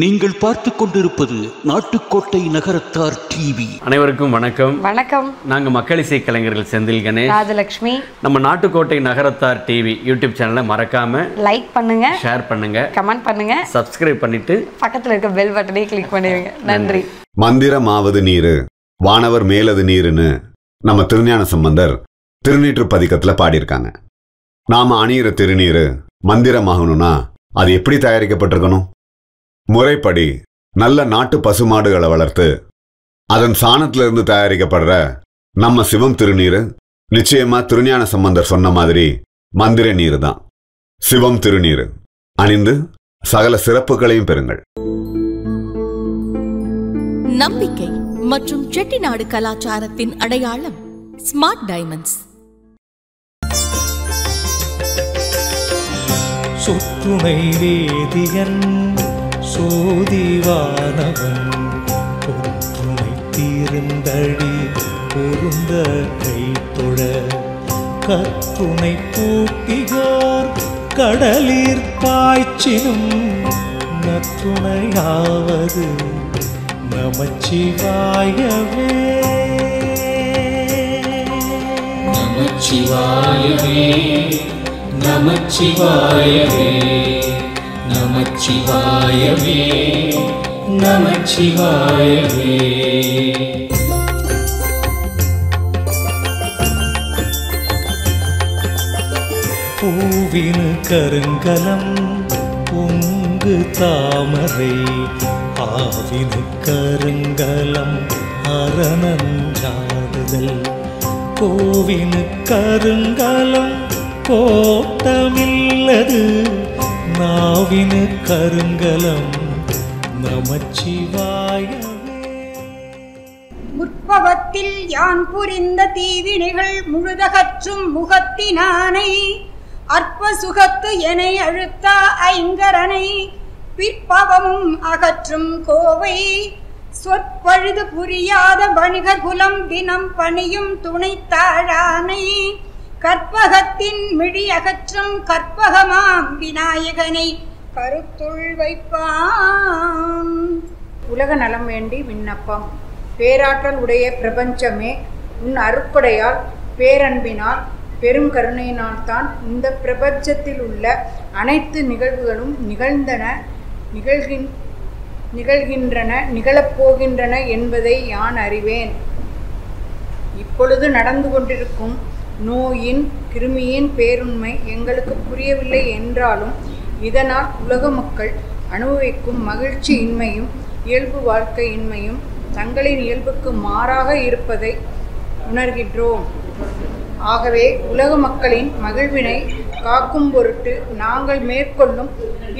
நீங்கள் பார்த்து கொண்டிருப்பது நாட்டுக்கோட்டை நகரத்தார் டிவி. அனைவருக்கும் வணக்கம். வணக்கம். நாங்கள் மக்கள் இசை கலைஞர்கள் செந்தில் கணேஷ், ராஜலட்சுமி. நம்ம நாட்டுக்கோட்டை நகரத்தார் டிவி யூடியூப் சேனலை மறக்காம லைக் பண்ணுங்க, ஷேர் பண்ணுங்க, கமெண்ட் பண்ணுங்க, சப்ஸ்கிரைப் பண்ணிட்டு பக்கத்துல இருக்க பெல் பட்டனை கிளிக் பண்ணிடுங்க. நன்றி. மந்திரமாவது நீரு வானவர் மேலது நீருன்னு நம்ம திருஞான சம்பந்தர் திருநீற்று பதிக்கத்துல பாடியிருக்காங்க. நாம அணியிற திருநீரு மந்திரமாகணும்னா அது எப்படி தயாரிக்கப்பட்டிருக்கணும்? முறைப்படி நல்ல நாட்டு பசுமாடுகளை வளர்த்து அதன் சாணத்திலிருந்து தயாரிக்கப்படுற நம்ம சிவம் திருநீரு நிச்சயமா திருஞான சம்பந்தர் சொன்ன மாதிரி மந்திர நீரு தான். சிவம் திருநீரு அணிந்து சகல சிறப்புகளையும் பெறுங்கள். நம்பிக்கை மற்றும் செட்டிநாடு கலாச்சாரத்தின் அடையாளம் ஸ்மார்ட் டைமண்ட்ஸ். சுற்றுனை வேதியன் சோதிவானவன் ஒற்றுமை தீர்ந்தடி பொருந்த கைத்தொழ கற்றுணை பூட்டியோர் கடலிற் பாய்ச்சினும் நற்றுணையாவது நமச்சிவாயவே. நமச்சிவாயவே நமச்சிவாயவே நமச்சிவாயவே நமச்சிவாயவே. பூவினு கருங்கலம் பொங்கு தாமரை ஆவினு கருங்கலம் அரணஞ்சாடுதல் கோவினு கருங்கலம் கோட்டமில்லது நாவினு கருங்கலம் நமச்சிவாயவே. முற்பவத்தில் யான் புரிந்த தீவினைகள் முழுதகற்றும் முகத்தினானை அற்ப சுகத்து என அழுத்த ஐங்கரனை பிற்பவமும் அகற்றும் கோவை சொற்பழுது புரியாத வணிகர் குலம் தினம் பணியும் துணைத்தாழானை கற்பகத்தின் மிழி அகற்றும் கற்பகமாம் விநாயகனை கருத்துள் வைப்பான். உலக நலம் வேண்டி விண்ணப்பம். பேராற்றல் உடைய பிரபஞ்சமே, உன் அருட்கொடையால் பேரன்பினால் பெரும் கருணையினால் தான் இந்த பிரபஞ்சத்தில் உள்ள அனைத்து நிகழ்வுகளும் நிகழ்கின்றன நிகழப்போகின்றன என்பதை யான் அறிவேன். இப்பொழுது நடந்து கொண்டிருக்கும் நோயின் கிருமியின் பேருண்மை எங்களுக்கு புரியவில்லை என்றாலும் இதனால் உலக மக்கள் அனுபவிக்கும் மகிழ்ச்சி இன்மையும் இயல்பு வாழ்க்கை இன்மையும் தங்களின் இயல்புக்கு மாறாக இருப்பதை உணர்கின்றோம். ஆகவே உலக மக்களின் மகிழ்வினை காக்கும் பொருட்டு நாங்கள் மேற்கொள்ளும்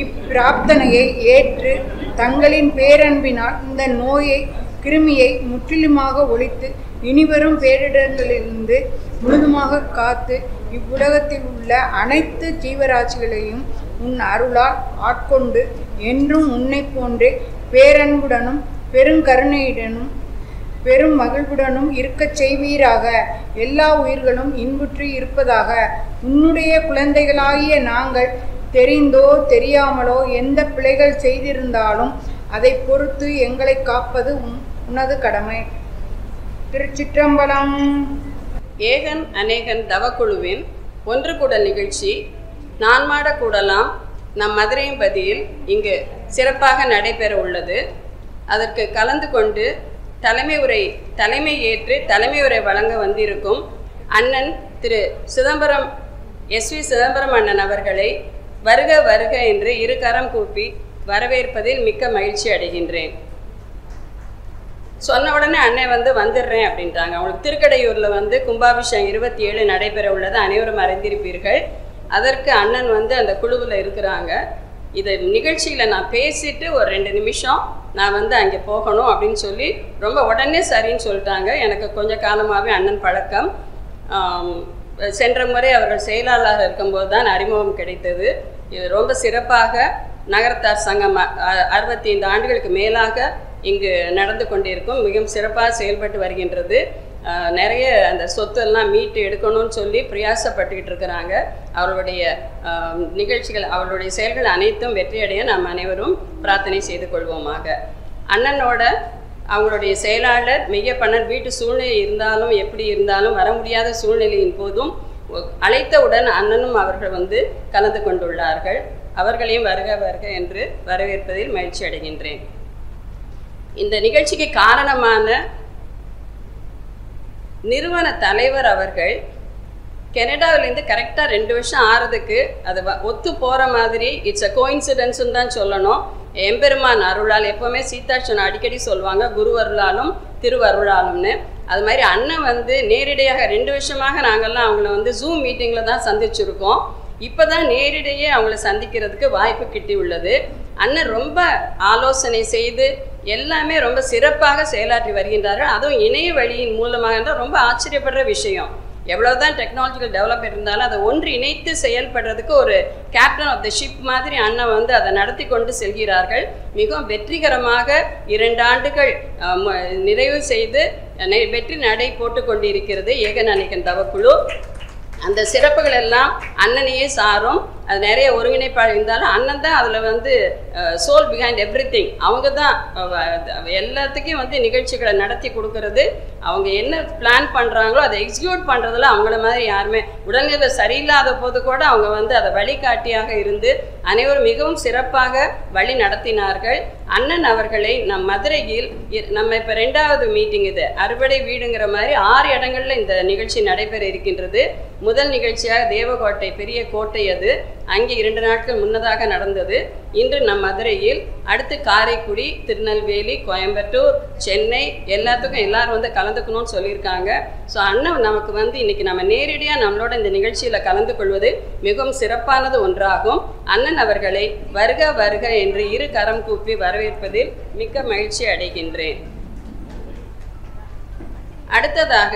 இப்பிரார்த்தனையை ஏற்று தங்களின் பேரன்பினால் இந்த நோயை கிருமியை முற்றிலுமாக ஒழித்து இனிவரும் பேரிடர்களிலிருந்து முழுதுமாக காத்து இவ்வுலகத்தில் உள்ள அனைத்து ஜீவராசிகளையும் உன் அருளால் ஆட்கொண்டு என்றும் உன்னை போன்றே பேரன்புடனும் பெருங்கருணையுடனும் பெரும் மகிழ்வுடனும் இருக்கச் செய்வீராக. எல்லா உயிர்களும் இன்புற்று இருப்பதாக. உன்னுடைய குழந்தைகளாகிய நாங்கள் தெரிந்தோ தெரியாமலோ எந்த பிழைகள் செய்திருந்தாலும் அதை பொறுத்து எங்களை காப்பது உனது கடமை. திருச்சிற்றம்பலம். ஏகன் அநேகன் தவக்குழுவின் ஒன்று கூடல் நிகழ்ச்சி நான்மாட கூடலாம் நம் மதுரையம்பதியில் இங்கு சிறப்பாக நடைபெற உள்ளது. அதற்கு கலந்து கொண்டு தலைமை ஏற்று தலைமை உரை வழங்க வந்திருக்கும் அண்ணன் திரு சிதம்பரம் SV சிதம்பரம் அண்ணன் அவர்களை வருக வருக என்று இரு கரம் கூப்பி வரவேற்பதில் மிக்க மகிழ்ச்சி அடைகின்றேன். சொன்ன உடனே அண்ணன் வந்துடுறேன் அப்படின்றாங்க. அவங்களுக்கு திருக்கடையூரில் கும்பாபிஷேகம் 27 நடைபெற உள்ளது அனைவரும் அறிந்திருப்பீர்கள். அதற்கு அண்ணன் அந்த குழுவில் இருக்கிறாங்க. இதை நிகழ்ச்சியில் நான் பேசிட்டு ஒரு 2 நிமிஷம் நான் அங்கே போகணும் அப்படின்னு சொல்லி ரொம்ப உடனே சரின்னு சொல்லிட்டாங்க. எனக்கு கொஞ்சம் காலமாகவே அண்ணன் பழக்கம். சென்ற முறை அவர்கள் செயலாளராக இருக்கும்போது தான் அறிமுகம் கிடைத்தது. இது ரொம்ப சிறப்பாக நகரத்தார் சங்கம் 65 ஆண்டுகளுக்கு மேலாக இங்கு நடந்து கொண்டிருக்கும். மிகவும் சிறப்பாக செயல்பட்டு வருகின்றது. நிறைய அந்த சொத்தெல்லாம் மீட்டு எடுக்கணும்னு சொல்லி பிரயாசப்பட்டுக்கிட்டு இருக்கிறாங்க. அவர்களுடைய நிகழ்ச்சிகள், அவர்களுடைய செயல்கள் அனைத்தும் வெற்றியடைய நாம் அனைவரும் பிரார்த்தனை செய்து கொள்வோமாக. அண்ணனோட அவங்களுடைய செயலாளர் மெய்யப்பண்ணன் வீட்டு சூழ்நிலை இருந்தாலும் எப்படி இருந்தாலும் வர முடியாத சூழ்நிலையின் போதும் அழைத்தவுடன் அண்ணனும் அவர்கள் வந்து கலந்து கொண்டுள்ளார்கள். அவர்களையும் வருக வருக என்று வரவேற்பதில் மகிழ்ச்சி அடைகின்றேன். இந்த நிகழ்ச்சிக்கு காரணமான நிறுவன தலைவர் அவர்கள் கனடாவிலேருந்து கரெக்டாக 2 வருஷம் ஆறதுக்கு அது ஒத்து போகிற மாதிரி இட்ஸ் அ கோயின்சிடென்ஸ்ன்னு தான் சொல்லணும். எம்பெருமான் அருளால், எப்போவுமே சீதாட்சன் அடிக்கடி சொல்லுவாங்க குருவருளாலும் திருவருளாலும்னு. அது மாதிரி அண்ணன் வந்து நேரடியாக 2 வருஷமாக நாங்கள்லாம் அவங்கள வந்து ஜூம் மீட்டிங்கில் தான் சந்திச்சிருக்கோம். இப்போ தான் நேரிடையே அவங்கள சந்திக்கிறதுக்கு வாய்ப்பு கிட்டி உள்ளது. அண்ணன் ரொம்ப ஆலோசனை செய்து எல்லாமே ரொம்ப சிறப்பாக செயலாற்றி வருகின்றார்கள். அதுவும் இணைய வழியின் மூலமாக ரொம்ப ஆச்சரியப்படுற விஷயம். எவ்வளோதான் டெக்னாலஜிக்கல் டெவலப்மெண்ட் இருந்தாலும் அதை ஒன்று இணைத்து செயல்படுறதுக்கு ஒரு கேப்டன் ஆஃப் த ஷிப் மாதிரி அண்ணன் வந்து அதை நடத்தி கொண்டு செல்கிறார்கள். மிகவும் வெற்றிகரமாக 2 ஆண்டுகள் நிறைவு செய்து வெற்றி நடை போட்டு கொண்டிருக்கிறது ஏகநாயகன் தவக்குழு. அந்த சிறப்புகள் எல்லாம் அண்ணனையே சாரும். அது நிறைய ஒருங்கிணைப்பாடு இருந்தாலும் அண்ணன் தான் அதில் வந்து சோல் பிஹைண்ட் எவ்ரி திங். அவங்க தான் எல்லாத்துக்கும் வந்து நிகழ்ச்சிகளை நடத்தி கொடுக்கறது. அவங்க என்ன பிளான் பண்ணுறாங்களோ அதை எக்ஸிக்யூட் பண்ணுறதுல அவங்கள மாதிரி யாருமே, உடல்நிலை சரியில்லாத போது கூட அவங்க வந்து அதை வழிகாட்டியாக இருந்து அனைவரும் மிகவும் சிறப்பாக வழி நடத்தினார்கள். அண்ணன் அவர்களை நம் மதுரையில் நம்ம இப்போ 2வது மீட்டிங் இது அறுவடை வீடுங்கிற மாதிரி 6 இடங்களில் இந்த நிகழ்ச்சி நடைபெற இருக்கின்றது. முதல் நிகழ்ச்சியாக தேவகோட்டை பெரிய கோட்டை, அது அங்கே 2 நாட்கள் முன்னதாக நடந்தது. இன்று நம் மதுரையில், அடுத்து காரைக்குடி, திருநெல்வேலி, கோயம்புத்தூர், சென்னை எல்லாத்துக்கும் எல்லாரும் வந்து கலந்துக்கணும்னு சொல்லியிருக்காங்க. ஸோ அண்ணன் நமக்கு வந்து இன்றைக்கி நம்ம நேரடியாக நம்மளோட இந்த நிகழ்ச்சியில் கலந்து கொள்வது மிகவும் சிறப்பானது ஒன்றாகும். அண்ணன் அவர்களை வருக வருக என்று 2 கரம் கூப்பி வரவேற்பதில் மிக்க மகிழ்ச்சி அடைகின்றேன். அடுத்ததாக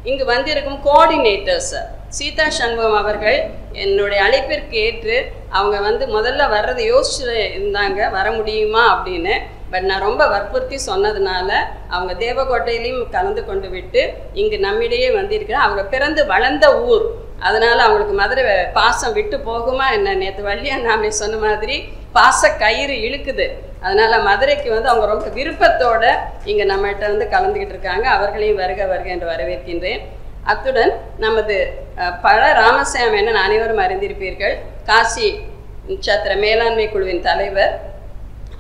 இங்கு வந்திருக்கும் கோஆர்டினேட்டர்ஸ் சீதா சண்முகம் அவர்கள் என்னுடைய அழைப்பிற்கு ஏற்று அவங்க வந்து முதல்ல வர்றதை யோசிச்சு இருந்தாங்க வர முடியுமா அப்படின்னு. பட் நான் ரொம்ப வற்புறுத்தி சொன்னதுனால அவங்க தேவகோட்டையிலையும் கலந்து கொண்டு விட்டு இங்கு நம்மிடையே வந்திருக்கிறேன். அவங்க பிறந்து வளர்ந்த ஊர், அதனால் அவங்களுக்கு மதுரை பாசம் விட்டு போகுமா என்ன, நேற்று வள்ளியா நாமே சொன்ன மாதிரி பாச கயிறு இழுக்குது. அதனால் மதுரைக்கு வந்து அவங்க ரொம்ப விருப்பத்தோடு இங்கே நம்மகிட்ட வந்து கலந்துக்கிட்டு இருக்காங்க. அவர்களையும் வருக வருக என்று வரவேற்கின்றேன். அத்துடன் நமது பழ ராமசாமி அனைவரும் அறிந்திருப்பீர்கள், காசி நட்சத்திர மேலாண்மை குழுவின் தலைவர்.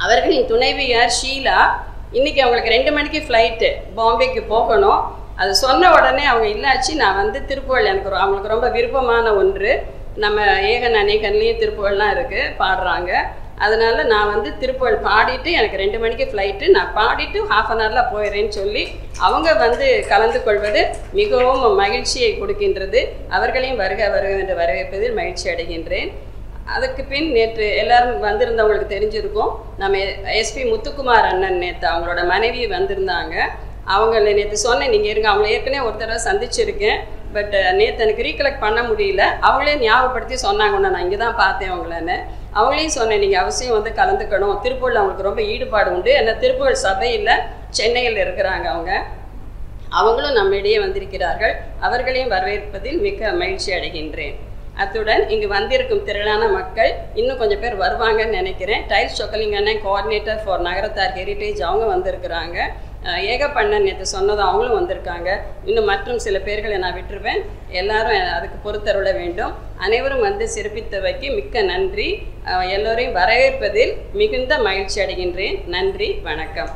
அவர்களின் துணைவியார் ஷீலா இன்றைக்கி அவங்களுக்கு 2 மணிக்கு ஃப்ளைட்டு பாம்பேக்கு போகணும். அது சொன்ன உடனே அவங்க இல்லாச்சு நான் வந்து திருப்புகழ் எனக்கு அவங்களுக்கு ரொம்ப விருப்பமான ஒன்று. நம்ம ஏகநாயகன்லேயும் திருப்புகழ்லாம் இருக்குது, பாடுறாங்க. அதனால் நான் வந்து திருப்புகழ் பாடிட்டு எனக்கு 2 மணிக்கு ஃப்ளைட்டு, நான் பாடிட்டு ½ அன் ஹவரில் போயிடுறேன்னு சொல்லி அவங்க வந்து கலந்து கொள்வது மிகவும் மகிழ்ச்சியை கொடுக்கின்றது. அவர்களையும் வருக வருக என்று வரவேற்பதில் மகிழ்ச்சி அடைகின்றேன். அதுக்கு பின் நேற்று எல்லாரும் வந்திருந்தவங்களுக்கு தெரிஞ்சிருக்கும், நம்ம எஸ்பி முத்துக்குமார் அண்ணன் நேற்று அவங்களோட மனைவி வந்திருந்தாங்க. அவங்கள நேற்று சொன்னேன், நீங்கள் இருங்க, அவங்கள ஏற்கனவே ஒரு தடவை சந்திச்சிருக்கேன், பட் நேற்று எனக்கு ரீகலெக்ட் பண்ண முடியல. அவங்களே ஞாபகப்படுத்தி சொன்னாங்க, நான் இங்கே தான் பார்த்தேன் அவங்களன்னு. அவங்களையும் சொன்னேன், நீங்கள் அவசியம் வந்து கலந்துக்கணும், திருப்புகழ் அவங்களுக்கு ரொம்ப ஈடுபாடு உண்டு. ஏன்னா திருப்புகழ் சபையில் சென்னையில் இருக்கிறாங்க அவங்களும் நம்மிடையே வந்திருக்கிறார்கள். அவர்களையும் வரவேற்பதில் மிக்க மகிழ்ச்சி அடைகின்றேன். அத்துடன் இங்கு வந்திருக்கும் திரளான மக்கள் இன்னும் கொஞ்சம் பேர் வருவாங்கன்னு நினைக்கிறேன். டைல்ஸ் சொக்கலிங்கண்ணே கோஆர்டினேட்டர் ஃபார் நகரத்தார் ஹெரிட்டேஜ் அவங்க வந்திருக்கிறாங்க. ஏகப்பண்ணன் நேற்று சொன்னதும் அவங்களும் வந்திருக்காங்க. இன்னும் மற்றும் சில பேர்களை நான் விட்டுருவேன், எல்லாரும் அதுக்கு பொறுத்தருள வேண்டும். அனைவரும் வந்து சிறப்பித்தவைக்கு மிக்க நன்றி. எல்லோரையும் வரவேற்பதில் மிகுந்த மகிழ்ச்சி அடைகின்றேன். நன்றி, வணக்கம்.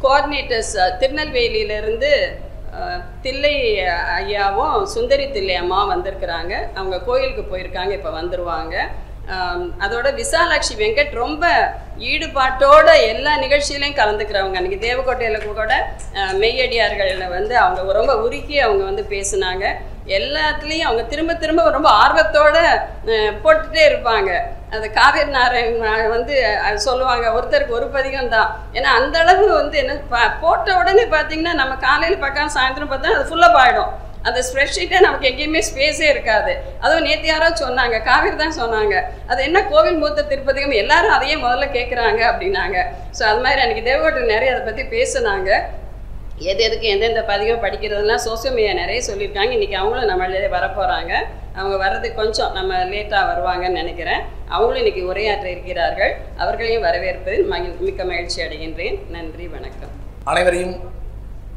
கோஆர்டினேட்டர்ஸ் திருநெல்வேலியிலேருந்து தில்லை ஐயாவும் சுந்தரி தில்லை அம்மாவும் வந்திருக்கிறாங்க. அவங்க கோயிலுக்கு போயிருக்காங்க, இப்போ வந்துடுவாங்க. அதோட விசாலாட்சி வெங்கட் ரொம்ப ஈடுபாட்டோட எல்லா நிகழ்ச்சியிலையும் கலந்துக்கிறவங்க. அன்றைக்கி தேவக்கோட்டையில் கூட மெய்யடியார்களில் வந்து அவங்க ரொம்ப உருக்கி அவங்க வந்து பேசுனாங்க. எல்லாத்துலேயும் அவங்க திரும்ப திரும்ப ரொம்ப ஆர்வத்தோடு போட்டுகிட்டே இருப்பாங்க. அது காவேரி நாராயணன் வந்து சொல்லுவாங்க, ஒருத்தருக்கு ஒரு பதிகம் தான். ஏன்னா அந்தளவு வந்து என்ன போட்ட உடனே பார்த்திங்கன்னா நம்ம காலையில் பார்க்காம சாயந்தரம் பார்த்தா அது ஃபுல்லப் ஆகிடும். அந்த ஸ்ப்ரெட்ஷீட்டை நமக்கு எங்கேயுமே ஸ்பேஸே இருக்காது. அதுவும் நேற்று யாரோ சொன்னாங்க, காவேரி தான் சொன்னாங்க, அது என்ன கோவில் மூத்த திருப்பதிகம் எல்லாரும் அதையே முதல்ல கேட்குறாங்க அப்படின்னாங்க. ஸோ அது மாதிரி அன்றைக்கி தேவகோட்டை நிறைய அதை பற்றி பேசுனாங்க. எதுக்கு எந்தெந்த பதிகம் படிக்கிறதுலாம் சோசியல் மீடியா நிறைய சொல்லியிருக்காங்க. இன்றைக்கி அவங்களும் நம்மளே வரப்போகிறாங்க. அவங்க வர்றதுக்கு கொஞ்சம் நம்ம லேட்டாக வருவாங்கன்னு நினைக்கிறேன். அவங்களும் இன்றைக்கி உரையாற்ற இருக்கிறார்கள். அவர்களையும் வரவேற்பதில் மிக்க மகிழ்ச்சி அடைகின்றேன். நன்றி, வணக்கம். அனைவரையும்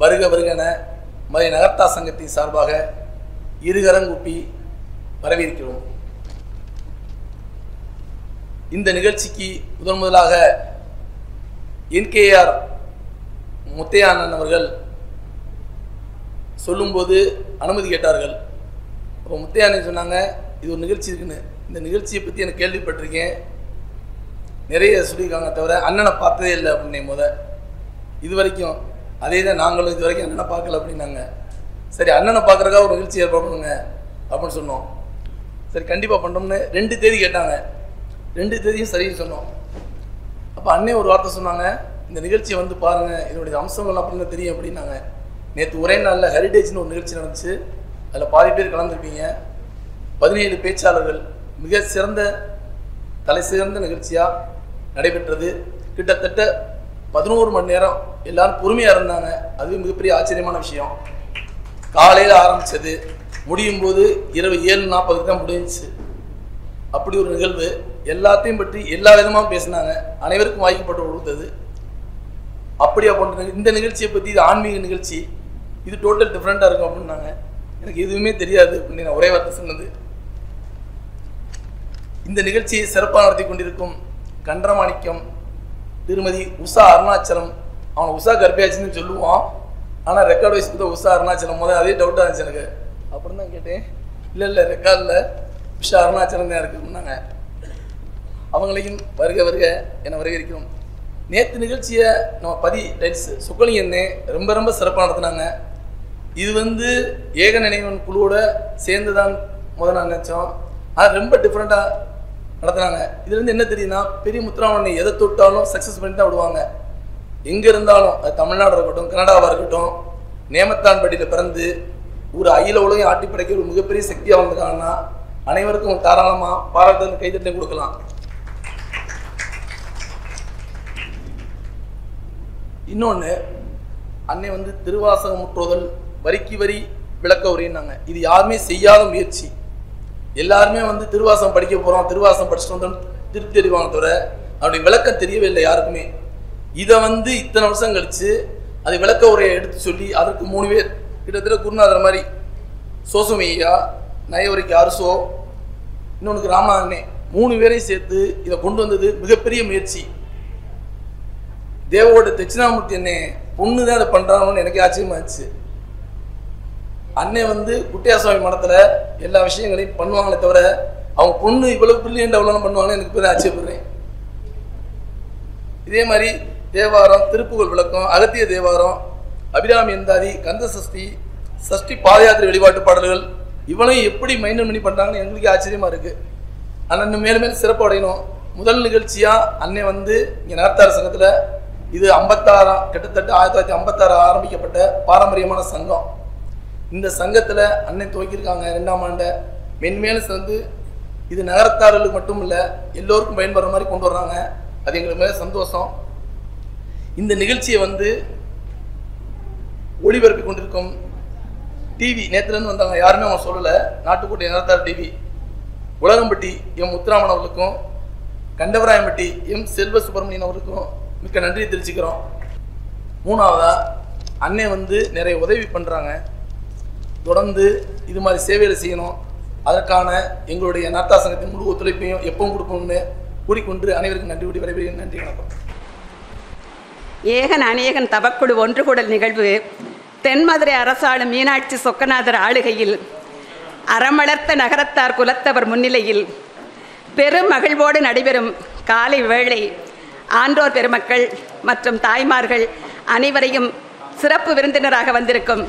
வருக வருகென மதுரை நகர்த்தா சங்கத்தின் சார்பாக இருகரங்கூப்பி வரவேற்கிறோம். இந்த நிகழ்ச்சிக்கு முதலாக NKR முத்தையா அண்ணன் அவர்கள் சொல்லும்போது அனுமதி கேட்டார்கள். அப்போ முத்தையா அண்ணன் சொன்னாங்க, இது ஒரு நிகழ்ச்சி இருக்குன்னு. இந்த நிகழ்ச்சியை பற்றி எனக்கு கேள்விப்பட்டிருக்கேன், நிறைய சொல்லியிருக்காங்க, தவிர அண்ணனை பார்த்ததே இல்லை அப்படின்னே இது வரைக்கும். அதே தான் நாங்களும் இது வரைக்கும் அண்ணனை பார்க்கல அப்படின்னாங்க. சரி, அண்ணனை பார்க்குறக்காக ஒரு நிகழ்ச்சி ஏற்பாடு பண்ணுங்க அப்படின்னு சொன்னோம். சரி, கண்டிப்பாக பண்ணுறோம்னு 2 தேதி கேட்டாங்க. 2 தேதியும் சரின்னு சொன்னோம். அப்போ அண்ணே ஒரு வார்த்தை சொன்னாங்க, இந்த நிகழ்ச்சியை வந்து பாருங்கள், இதனுடைய அம்சங்கள் அப்படின்னு தெரியும் அப்படின்னாங்க. நேற்று ஒரே நாளில் ஹெரிடேஜ்னு ஒரு நிகழ்ச்சி நடந்துச்சு. அதில் பாதி பேர் கலந்துருப்பீங்க. 17 பேச்சாளர்கள், மிக சிறந்த தலை சிறந்த நிகழ்ச்சியாக நடைபெற்றது. கிட்டத்தட்ட 11 மணி நேரம் எல்லாரும் பொறுமையாக இருந்தாங்க. அதுவே மிகப்பெரிய ஆச்சரியமான விஷயம். காலையில் ஆரம்பித்தது, முடியும் போது இரவு 7:40 தான் முடிஞ்சிச்சு. அப்படி ஒரு நிகழ்வு. எல்லாத்தையும் பற்றி எல்லா விதமாக பேசினாங்க. அனைவருக்கும் வாய்க்கப்பட்டு கொடுத்தது. அப்படியா போன்ற இந்த நிகழ்ச்சியை பற்றி, இது ஆன்மீக நிகழ்ச்சி, இது டோட்டல் டிஃப்ரெண்ட்டாக இருக்கும் அப்படின்னாங்க. எனக்கு எதுவுமே தெரியாது அப்படின்னு நான் ஒரே வார்த்தை சொன்னது. இந்த நிகழ்ச்சியை சிறப்பாக நடத்தி கொண்டிருக்கும் கன்றமாணிக்கம் திருமதி உஷா அருணாச்சலம், அவனை உஷா கர்ப்பியாச்சுன்னு சொல்லுவான், ஆனால் ரெக்கார்டு வயசுக்கு தான் உஷா அருணாச்சலம். அதே டவுட்டாக இருந்துச்சு எனக்கு. அப்புறம் தான் கேட்டேன், இல்லை ரெக்கார்டில் உஷா அருணாச்சலம் தான் இருக்கு அப்படின்னாங்க. அவங்களையும் வருக வருக என வரவேற்கிறோம். நேற்று நிகழ்ச்சியை நம்ம டைல்ஸ் சுக்கலிங்கன்னே ரொம்ப ரொம்ப சிறப்பாக நடத்தினாங்க. இது ஏக நினைவன் குழுவோட சேர்ந்து தான் நான் நினச்சோம். அது ரொம்ப டிஃப்ரெண்ட்டாக நடத்துனாங்க. இதுலேருந்து என்ன தெரியுதுன்னா, பெரிய முத்துராமனை எதை தொட்டாலும் சக்ஸஸ் பண்ணி தான் விடுவாங்க. எங்கே இருந்தாலும், அது தமிழ்நாடாக இருக்கட்டும், கனடாவாக இருக்கட்டும், நேமத்தான்பட்டியில் பிறந்து ஒரு அகில உலகம் ஆட்டி படைக்க ஒரு மிகப்பெரிய சக்தியாக வந்திருக்காங்கன்னா அனைவருக்கும் தாராளமாக பாராட்டு கைத்தட்டை கொடுக்கலாம். இன்னொன்று, அன்னை திருவாசகம் முற்றுதல் வரிக்கு வரி விளக்க உரையினாங்க. இது யாருமே செய்யாத முயற்சி. எல்லாருமே திருவாசகம் படிக்க போகிறோம், திருவாசகம் படிச்சுட்டு வந்தோம் திருப்தி அறிவாங்க, தவிர அப்படி விளக்கம் தெரியவே இல்லை யாருக்குமே. இதை இத்தனை வருஷம் கழித்து அதை விளக்க உரையை எடுத்து சொல்லி அதற்கு 3 பேர், கிட்டத்தட்ட குருநாதர் மாதிரி சோசமையா, நயவரிக்கு அரசோ, இன்னொன்றுக்கு ராமண்ணே, 3 பேரையும் சேர்த்து இதை கொண்டு வந்தது மிகப்பெரிய முயற்சி. தேவகோட்டை தட்சிணாமூர்த்தி அண்ணே பொண்ணு தான் அதை பண்ணுறாங்கன்னு எனக்கு ஆச்சரியமாச்சு. அண்ணே குட்டியாசுவாமி மடத்தில் எல்லா விஷயங்களையும் பண்ணுவாங்களே தவிர அவங்க பொண்ணு இவ்வளோ பிரில்லியன்ட் டெவலப்மெண்ட் பண்ணுவாங்கன்னு எனக்கு போய் ஆச்சரியப்படுறேன். இதே மாதிரி தேவாரம், திருப்புகழ் விளக்கம், அகத்திய தேவாரம், அபிராமி எந்தாதி, கந்த சஷ்டி பாதயாத்திரை வழிபாட்டு பாடல்கள், இவனையும் எப்படி மைண்ட் பண்ணி பண்ணுறாங்கன்னு எங்களுக்கு ஆச்சரியமாக இருக்குது. ஆனால் இன்னும் மேலும் மேலும் சிறப்பு அடையணும். முதல் நிகழ்ச்சியாக அன்னை இங்கே நகர்த்தார் சங்கத்தில், இது 56 கிட்டத்தட்ட 1956 ஆரம்பிக்கப்பட்ட பாரம்பரியமான சங்கம். இந்த சங்கத்தில் அன்னை துவக்கியிருக்காங்க 2ஆம் ஆண்டை. மென்மேலும் சேர்ந்து இது நகரத்தார்களுக்கு மட்டும் இல்லை, எல்லோருக்கும் பயன்படுற மாதிரி கொண்டு வர்றாங்க. அது எங்களுக்கு மேலே சந்தோஷம். இந்த நிகழ்ச்சியை ஒளிபரப்பி கொண்டிருக்கும் டிவி, நேற்றுலேருந்து வந்தாங்க, யாருமே அவங்க சொல்லலை, நாட்டுக்கோட்டை நகரத்தார் டிவி, உலகம்பட்டி எம் முத்துராமன் அவர்களுக்கும் கண்டவராயம்பட்டி எம் செல்வ சுப்பிரமணியன் அவர்களுக்கும் மிக்க நன்றி தெரிவிச்சுக்கிறோம். 3ஆவதா, அன்னை நிறைய உதவி பண்ணுறாங்க. தொடர்ந்து இது மாதிரி சேவைகளை செய்யணும். அதற்கான எங்களுடைய நர்த்தா சங்கத்தின் முழு ஒத்துழைப்பையும் எப்பவும் கொடுக்கணும்னு கூறிக்கொண்டு அனைவருக்கும் நன்றி கூடி விடைபெறுகிறேன். நன்றி, வணக்கம். ஏகன் அநேகன் தவக்குழு ஒன்றுகூடல் நிகழ்வு தென்மதுரை அரசாளும் மீனாட்சி சொக்கநாதர் ஆளுகையில் அறமளர்த்த நகரத்தார் குலத்தவர் முன்னிலையில் பெரும் மகிழ்வோடு நடைபெறும் காலை வேளை ஆன்றோர் பெருமக்கள் மற்றும் தாய்மார்கள் அனைவரையும் சிறப்பு விருந்தினராக வந்திருக்கும்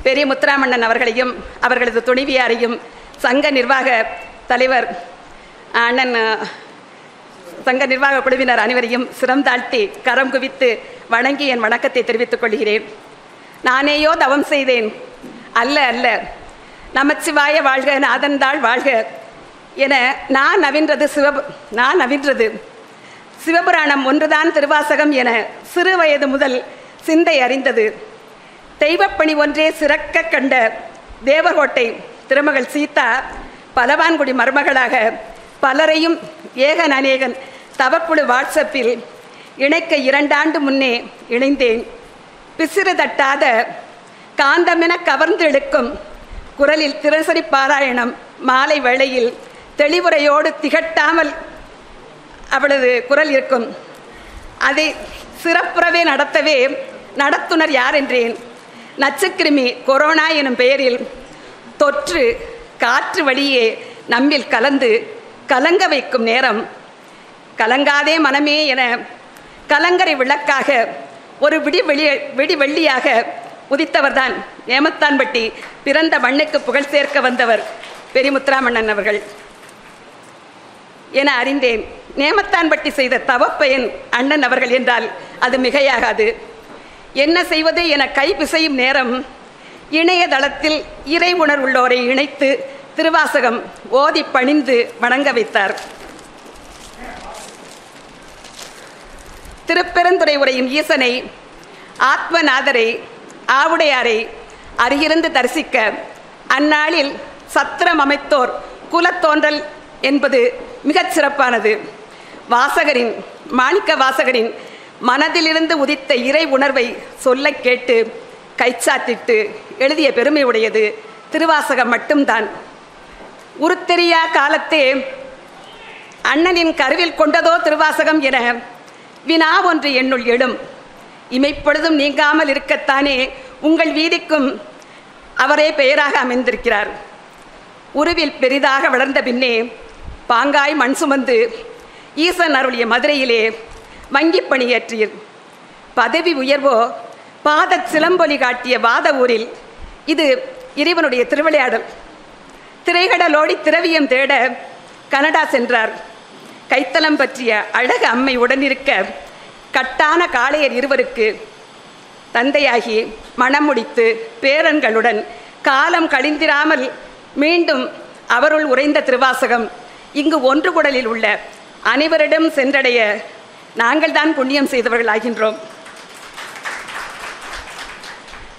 பெரிய முத்துராமண்ணன் அவர்களையும் அவர்களது துணைவியாரையும் சங்க நிர்வாக தலைவர் அண்ணன் சங்க நிர்வாக குழுவினர் அனைவரையும் சிரம் தாழ்த்தி கரம் குவித்து வணங்கி என் வணக்கத்தை தெரிவித்துக் கொள்கிறேன். நானேயோ தவம் செய்தேன், அல்ல அல்ல, நமச்சிவாய வாழ்க, நாதன்தாள் வாழ்க என நான் நவின்றது சிவபுராணம் ஒன்றுதான் திருவாசகம் என சிறு வயது முதல் சிந்தை அறிந்தது. தெய்வப்பணி ஒன்றே சிறக்க கண்ட தேவகோட்டை திருமகள் சீதா பலவான்குடி மருமகளாக பலரையும் ஏகன் அநேகன் தவக்குழு வாட்ஸ்அப்பில் இணைக்க 2 ஆண்டு முன்னே இணைந்தேன். பிசிறு தட்டாத காந்தமென கவர்ந்து இழுக்கும் குரலில் தினசரி பாராயணம் மாலை வேளையில் தெளிவுரையோடு திகட்டாமல் அவளது குரல் இருக்கும். அதை சிறப்புறவே நடத்தவே நடத்துனர் யார் என்றேன். நச்சுக்கிருமி கொரோனா எனும் பெயரில் தொற்று காற்று வழியே நம்மில் கலந்து கலங்க வைக்கும் நேரம், கலங்காதே மனமே என கலங்கரை விளக்காக ஒரு விடி வெள்ளியாக உதித்தவர்தான் நேமத்தான்பட்டி பிறந்த மண்ணுக்கு புகழ் சேர்க்க வந்தவர் பெரியமுத்துராமண்ணன் அவர்கள் என அறிந்தேன். நேமத்தான்பட்டி செய்த தவப்பயன் அண்ணன் அவர்கள் என்றால் அது மிகையாகாது. என்ன செய்வது என கை பிசையும் நேரம் இணையதளத்தில் இறை உணர்வுள்ளோரை இணைத்து திருவாசகம் ஓதி பணிந்து வணங்க வைத்தார். திருப்பெருந்துறை உரையும் ஈசனை, ஆத்மநாதரை, ஆவுடையாரை அருகிருந்து தரிசிக்க அந்நாளில் சத்திரம் அமைத்தோர் குலத்தோன்றல் என்பது மிகச் சிறப்பானது. வாசகரின் மாணிக்க வாசகரின் மனதிலிருந்து உதித்த இறை உணர்வை சொல்ல கேட்டு கைச்சாத்திட்டு எழுதிய பெருமை உடையது திருவாசகம் மட்டும்தான். உருத்தெரியா காலத்தே அண்ணனின் கருவில் கொண்டதோ திருவாசகம் என வினா ஒன்று என்னுள் எழும். இமைப்பொழுதும் நீங்காமல் இருக்கத்தானே உங்கள் வீதிக்கும் அவரே பெயராக அமைந்திருக்கிறார். உருவில் பெரிதாக வளர்ந்த பின்னே பாங்காய் மண் சுமந்து ஈசன் அருளிய மதுரையிலே வங்கி பணியாற்றீர். பதவி உயர்வோ பாத சிலம்பொலி காட்டிய வாத ஊரில் இது இறைவனுடைய திருவிளையாடல். திரைகடலோடி திரவியம் தேட கனடா சென்றார். கைத்தலம் பற்றிய அழகு அம்மை உடனிருக்க கட்டான காளையர் இருவருக்கு தந்தையாகி மணம் முடித்து பேரன்களுடன் காலம் கழிந்திராமல் மீண்டும் அவருள் உறைந்த திருவாசகம் இங்கு ஒன்று குடலில் உள்ள அனைவரிடம் சென்றடைய நாங்கள் தான் புண்ணியம் செய்தவர்கள் ஆகின்றோம்.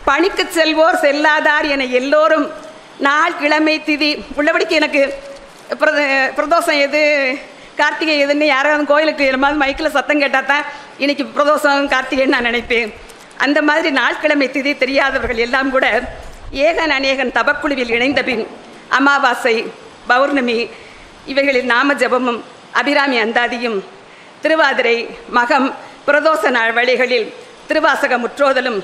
பணிக்கு செல்வோர் செல்லாதார் என எல்லோரும் நாள் கிழமை திதி உள்ளபடிக்கு எனக்கு பிரதோஷம் எது கார்த்திகை எதுன்னு யாராவது கோயிலுக்கு மாதிரி மைக்கில் சத்தம் கேட்டால் தான் இன்னைக்கு பிரதோஷம் கார்த்திகைன்னு நான் நினைப்பேன். அந்த மாதிரி நாட்கிழமை திதி தெரியாதவர்கள் எல்லாம் கூட ஏகன் அநேகன் தபக்குழுவில் இணைந்த பின் அமாவாசை, பௌர்ணமி இவைகளில் நாம ஜபமும் அபிராமி அந்தாதியும், திருவாதிரை, மகம், பிரதோஷ நாள் வேளைகளில் திருவாசக முற்றோதலும்,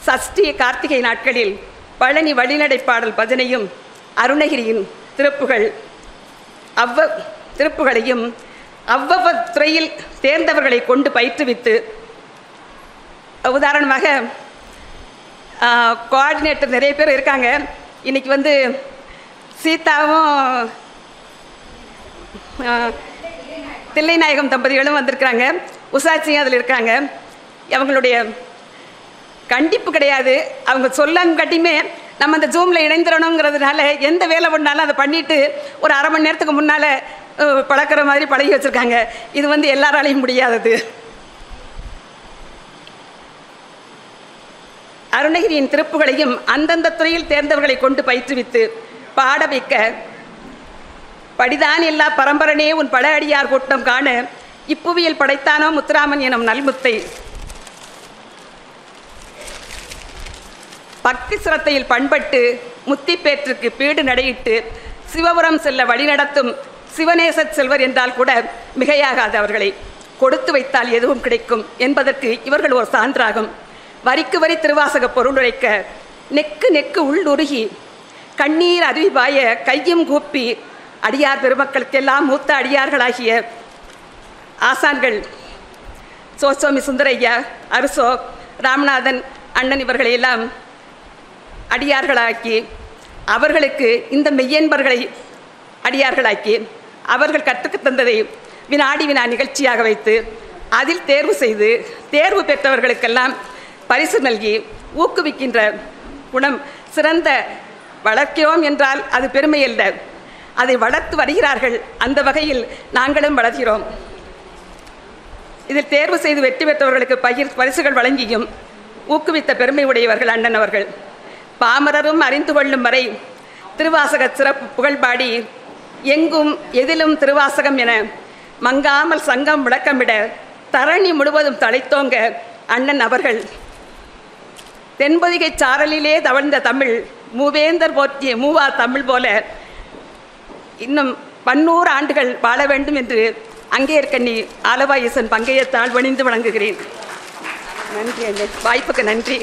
சஷ்டி கார்த்திகை நாட்களில் பழனி வழிநடை பாடல் பஜனையும், அருணகிரியின் திருப்புகளையும் அவ்வளவு துறையில் தேர்ந்தவர்களை கொண்டு பயிற்றுவித்து, உதாரணமாக கோஆர்டினேட்டர் நிறைய பேர் இருக்காங்க. இன்னைக்கு சீதாவும் தில்லைநாயகம் தம்பதிகளும் வந்திருக்கிறாங்க. உஷாச்சியும் அதில் இருக்காங்க. அவங்களுடைய கண்டிப்பு கிடையாது. அவங்க சொல்லங்கட்டியுமே நம்ம அந்த ஜூமில் இணைந்துடணுங்கிறதுனால எந்த வேலை பண்ணாலும் அதை பண்ணிவிட்டு ஒரு அரை மணி நேரத்துக்கு முன்னால் பழக்கிற மாதிரி பழகி வச்சுருக்காங்க. இது எல்லாராலையும் முடியாதது. அருணகிரியின் திருப்புகளையும் அந்தந்த துறையில் தேர்ந்தவர்களை கொண்டு பயிற்றுவித்து பாட வைக்க, படிதான் இல்லா பரம்பரனே உன் பட அடியார் கூட்டம் காண இப்புவியில் படைத்தானோ முத்துராமன் எனும் நல்முத்தை பக்தி சிரத்தையில் பண்பட்டு முத்திப்பேற்றுக்கு பீடு நடையிட்டு சிவபுரம் செல்ல வழிநடத்தும் சிவநேச செல்வர் என்றால் கூட மிகையாகாது. அவர்களை கொடுத்து வைத்தால் எதுவும் கிடைக்கும் என்பதற்கு இவர்கள் ஒரு சான்றாகும். வரிக்கு வரி திருவாசக பொருளுரைக்க நெக்கு நெக்கு உள்ளுருகி கண்ணீர் அருவிபாய கையும் கூப்பி அடியார் பெருமக்களுக்கெல்லாம் மூத்த அடியார்களாகிய ஆசான்கள் சோசோமி சுந்தரையா, அருசோ, ராமநாதன் அண்ணன் இவர்களையெல்லாம் அடியார்களாக்கி, அவர்களுக்கு இந்த மெய்யன்பர்களை அடியார்களாக்கி, அவர்கள் கற்றுக்கு தந்ததை வினாடி வினா நிகழ்ச்சியாக வைத்து அதில் தேர்வு செய்து தேர்வு பெற்றவர்களுக்கெல்லாம் பரிசு நல்கி ஊக்குவிக்கின்ற குணம் சிறந்த வளர்க்கிறோம் என்றால் அது பெருமை அல்ல, அதை வளர்த்து வருகிறார்கள். அந்த வகையில் நாங்களும் வளர்கிறோம். இதில் தேர்வு செய்து வெற்றி பெற்றவர்களுக்கு பரிசுகள் வழங்கியும் ஊக்குவித்த பெருமை உடையவர்கள் அண்ணன் அவர்கள். பாமரரும் அறிந்து கொள்ளும் வரை திருவாசக சிறப்பு புகழ்பாடி எங்கும் எதிலும் திருவாசகம் என மங்காமல் சங்கம் விளக்கமிட தரணி முழுவதும் தழைத்தோங்க அண்ணன் அவர்கள். தென்பொதிகை சாரலிலே தவழ்ந்த தமிழ் மூவேந்தர் போற்றிய மூவா தமிழ் போல இன்னும் 100 ஆண்டுகள் வாழ வேண்டும் என்று அங்கேற்கண்ணி ஆலவாயசன் பங்கையத்தால் வணிந்து வணங்குகிறேன். நன்றி அண்ணே, வாய்ப்புக்கு நன்றி.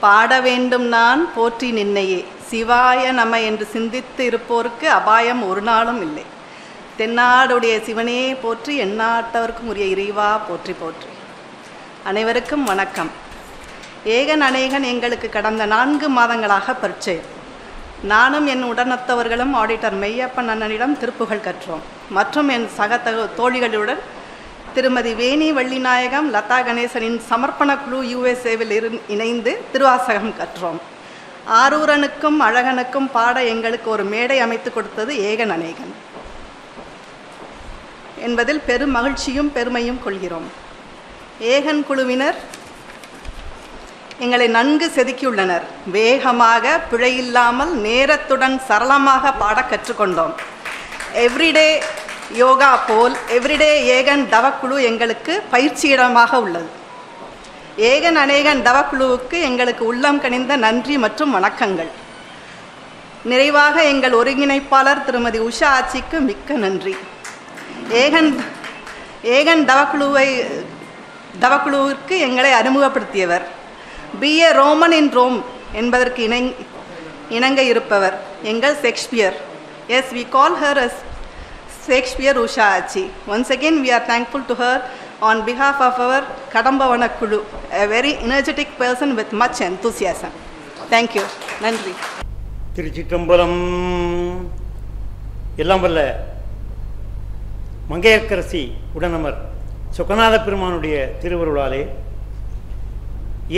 பாட வேண்டும் நான் போற்றி நின்னையே, சிவாய நம என்று சிந்தித்து இருப்போருக்கு அபாயம் ஒரு நாளும் இல்லை. தென்னாடுடைய சிவனே போற்றி, எந்நாட்டவருக்கும் உரிய இறைவா போற்றி போற்றி. அனைவருக்கும் வணக்கம். ஏகன் அநேகன் எங்களுக்கு கடந்த 4 மாதங்களாக பரிச்சயம். நானும் என் உடனத்தவர்களும் ஆடிட்டர் மெய்யப்பன் அண்ணனிடம் திருப்புகள் கற்றோம். மற்றும் என் சக தோழிகளுடன் திருமதி வேணி வள்ளிநாயகம், லதா கணேசனின் சமர்ப்பண குழு USA-வில் இணைந்து திருவாசகம் கற்றோம். ஆரூரனுக்கும் அழகனுக்கும் பாட எங்களுக்கு ஒரு மேடை அமைத்து கொடுத்தது ஏகன் அநேகன் என்பதில் பெரும் மகிழ்ச்சியும் பெருமையும் கொள்கிறோம். ஏகன் குழுவினர் எங்களை நன்கு செதுக்கியுள்ளனர். வேகமாக பிழையில்லாமல் நேரத்துடன் சரளமாக பாட கற்றுக்கொண்டோம். எவ்ரிடே யோகா போல் எவ்ரிடே ஏகன் தவக்குழு எங்களுக்கு பயிற்சியிடமாக உள்ளது. ஏகன் அநேகன் தவக்குழுவுக்கு எங்களுக்கு உள்ளம் கனிந்த நன்றி மற்றும் வணக்கங்கள். நிறைவாக எங்கள் ஒருங்கிணைப்பாளர் திருமதி உஷா ஆச்சிக்கு மிக்க நன்றி. ஏகன் தவக்குழுவிற்கு எங்களை அறிமுகப்படுத்தியவர். BA ரோமன் இன் ரோம் என்பதற்கு இணங்க இருப்பவர் எங்கள் Shakespeare. Yes, we call her as Shakespeare Usha Achi. Once again, we are thankful to her on behalf of our Kadambavana Kulu, a very energetic person with much enthusiasm. Thank you. நன்றி. திருச்சிற்றம்பலம். எல்லாம் வல்ல மங்கையர்க்கரசி உடனமர் சுகநாத பெருமானுடைய திருவருளாலே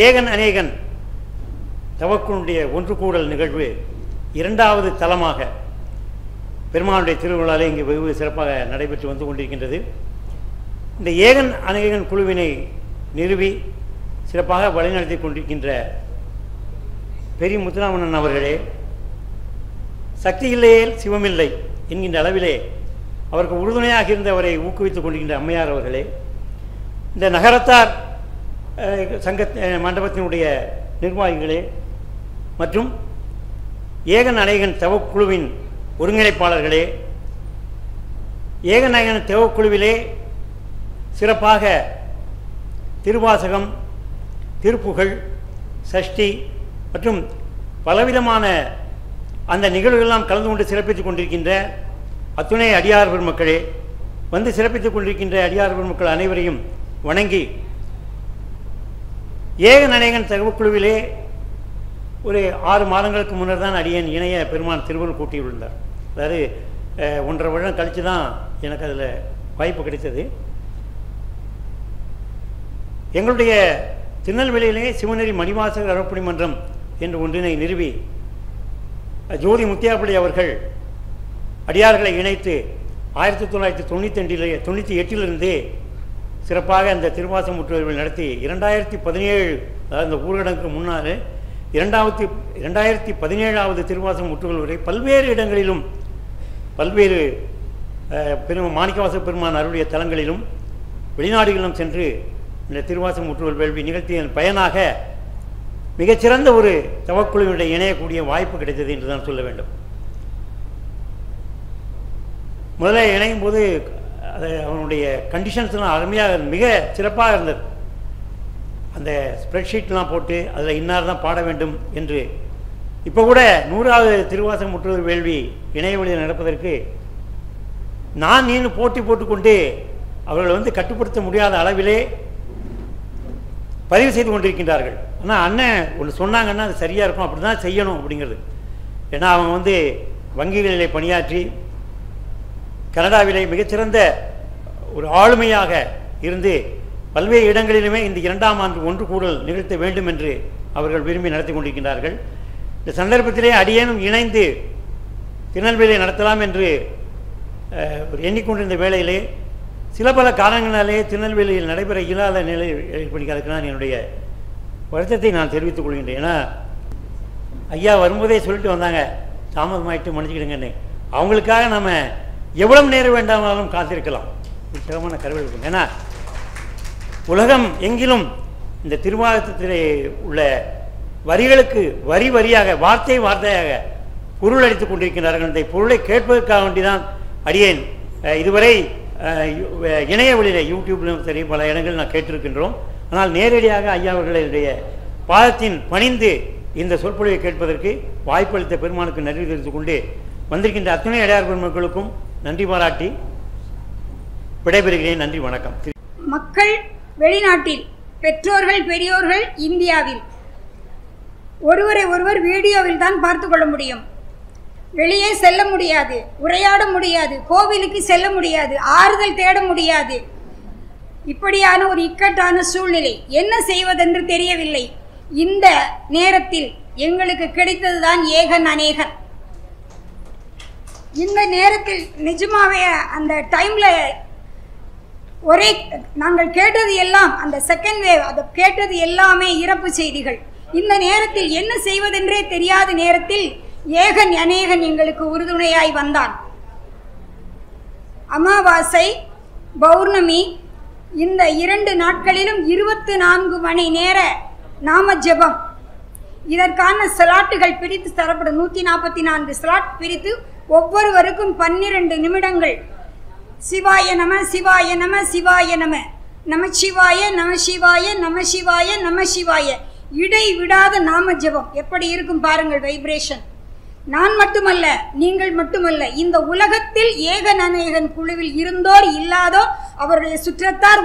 ஏகன் அநேகன் தவக்குனுடைய ஒன்று கூடல் நிகழ்வு 2வது தலமாக பெருமானுடைய திருவிழாலே இங்கே வெகு சிறப்பாக நடைபெற்று வந்து கொண்டிருக்கின்றது. இந்த ஏகன் அநேகன் குழுவினை நிறுவி சிறப்பாக வழிநடத்தி கொண்டிருக்கின்ற பெரிய முத்துராமன் அவர்களே, சக்தி இல்லையே சிவமில்லை என்கின்ற அளவிலே அவருக்கு உறுதுணையாக இருந்து அவரை ஊக்குவித்துக் கொண்டிருக்கின்ற அம்மையார் அவர்களே, இந்த நகரத்தார் சங்க மண்டபத்தினுடைய நிர்வாகிகளே மற்றும் ஏகன் அநேகன் தவக்குழுவின் ஒருங்கிணைப்பாளர்களே, ஏகன் அநேகன் தவக்குழுவிலே சிறப்பாக திருவாசகம், திருப்புகழ், சஷ்டி மற்றும் பலவிதமான அந்த நிகழ்வுகளெல்லாம் கலந்து கொண்டு சிறப்பித்துக் கொண்டிருக்கின்ற அத்துணை அடியார் பெருமக்களே, வந்து சிறப்பித்துக் கொண்டிருக்கின்ற அடியார் பெருமக்கள் அனைவரையும் வணங்கி, ஏகன் அநேகன் தவக்குழுவிலே ஒரு 6 மாதங்களுக்கு முன்னர் தான் அடியேன் இணைய பெருமான் திருவருள் கூட்டியுள்ளார். அதாவது 1.5 வருடம் கழித்து தான் எனக்கு அதில் வாய்ப்பு கிடைத்தது. எங்களுடைய திருநெல்வேலியிலே சிவநெறி மணிவாசகர் அறப்பணி மன்றம் என்று ஒன்றினை நிறுவி ஜோதி முத்தியாப்பிள்ளை அவர்கள் அடியார்களை இணைத்து 1998 சிறப்பாக அந்த திருவாசக முற்றுகைகள் நடத்தி 2017, அதாவது இந்த ஊரடங்குக்கு முன்னால் 2017வது திருவாசக முற்றுகள் வரை பல்வேறு இடங்களிலும் பல்வேறு மாணிக்கவாசக பெருமான் அருளிய தலங்களிலும் வெளிநாடுகளிலும் சென்று இந்த திருவாசக முற்றுகள் வேள்வி நிகழ்த்தியின் பயனாக மிகச்சிறந்த ஒரு தவக்குழுவினுடைய இணையக்கூடிய வாய்ப்பு கிடைத்தது என்று தான் சொல்ல வேண்டும். முதல்ல இணையும் போது அது அவனுடைய கண்டிஷன்ஸ்லாம் அருமையாக மிக சிறப்பாக இருந்தது. அந்த ஸ்ப்ரெட்ஷீட்லாம் போட்டு அதில் இன்னார் தான் பாட வேண்டும் என்று. இப்போ கூட 100வது திருவாசக முற்றுகள் வேள்வி இணைய வழியில் நடப்பதற்கு நான் நீனு போட்டி போட்டுக்கொண்டு அவர்களை வந்து கட்டுப்படுத்த முடியாத அளவிலே பதிவு செய்து கொண்டிருக்கின்றார்கள். ஆனால் அண்ணன் ஒன்று சொன்னாங்கன்னா அது சரியாக இருக்கும், அப்படி தான் செய்யணும் அப்படிங்கிறது. ஏன்னா அவங்க வந்து வங்கிகளிலே பணியாற்றி கனடாவிலே மிகச்சிறந்த ஒரு ஆளுமையாக இருந்து பல்வேறு இடங்களிலுமே இந்த 2ஆம் ஆண்டு ஒன்று கூடல் நிகழ்த்த வேண்டும் என்று அவர்கள் விரும்பி நடத்தி கொண்டிருக்கின்றார்கள். இந்த சந்தர்ப்பத்திலே அடியேனும் இணைந்து திருநெல்வேலியை நடத்தலாம் என்று எண்ணிக்கொண்டிருந்த வேளையிலே சில பல காரணங்களாலே திருநெல்வேலியில் நடைபெற இயலாத நிலை ஏற்படுகிறதுக்கு நான் என்னுடைய வருத்தத்தை நான் தெரிவித்துக் கொள்கின்றேன். ஏன்னா ஐயா வரும்போதே சொல்லிட்டு வந்தாங்க, தாமதமாயிட்டு மன்னிச்சுக்கிடுங்கன்னு. அவங்களுக்காக நம்ம எவ்வளவு நேரம் வேண்டாமாலும் காத்திருக்கலாம். உற்சாகமான கருவில். ஏன்னா உலகம் எங்கிலும் இந்த திருவாசகத்திலே உள்ள வரிகளுக்கு வரி வரியாக வார்த்தை வார்த்தையாக பொருள் அளித்துக் கொண்டிருக்கிறார்கள். இந்த பொருளை கேட்பதற்காக வேண்டிதான் அடியேன் இதுவரை இணைய வழியில் யூடியூப்லையும் சரி பல இடங்கள் நான் கேட்டிருக்கின்றோம். ஆனால் நேரடியாக ஐயா அவர்களுடைய பாதத்தின் பணிந்து இந்த சொற்பொழிவை கேட்பதற்கு வாய்ப்பளித்த பெருமானுக்கு நன்றி தெரிவித்துக் கொண்டு வந்திருக்கின்ற அத்துணை அடையார் பெருமக்களுக்கும் நன்றி பாராட்டி விடைபெறுகிறேன். நன்றி, வணக்கம். மக்கள் வெளிநாட்டில், பெற்றோர்கள் பெரியோர்கள் இந்தியாவில் ஒருவரை ஒருவர் வீடியோவில் தான் பார்த்து கொள்ள முடியும். வெளியே செல்ல முடியாது, உரையாட முடியாது, கோவிலுக்கு செல்ல முடியாது, ஆறுதல் தேட முடியாது. இப்படியான ஒரு இக்கட்டான சூழ்நிலை, என்ன செய்வதென்று தெரியவில்லை. இந்த நேரத்தில் எங்களுக்கு கிடைத்ததுதான் ஏகன் அநேகன். இந்த நேரத்தில் நிஜமாவே அந்த டைம்ல ஒரே நாங்கள் கேட்டது எல்லாம் அந்த செகண்ட் வேவ், அதை கேட்டது எல்லாமே இறப்பு செய்திகள். இந்த நேரத்தில் என்ன செய்வதென்றே தெரியாத நேரத்தில் ஏகன் அநேகன் எங்களுக்கு உறுதுணையாய் வந்தான். அமாவாசை, பௌர்ணமி இந்த 2 நாட்களிலும் 24 மணி நேர நாம ஜெபம். இதற்கான ஸ்லாட்டுகள் பிரித்து தரப்படும். 144 ஸ்லாட் பிரித்து ஒவ்வொருவருக்கும் 12 நிமிடங்கள். சிவாய நம, சிவாய நம, சிவாய நம, நம சிவாய, நம சிவாய, நம சிவாய, நம சிவாய. இடை விடாத நாம ஜெபம் எப்படி இருக்கும் பாருங்கள். வைப்ரேஷன். நான் மட்டுமல்ல, நீங்கள் மட்டுமல்ல, இந்த உலகத்தில் ஏகன் அநேகன் குழுவில் இருந்தோர் இல்லாதோர் அவருடைய சுற்றத்தார்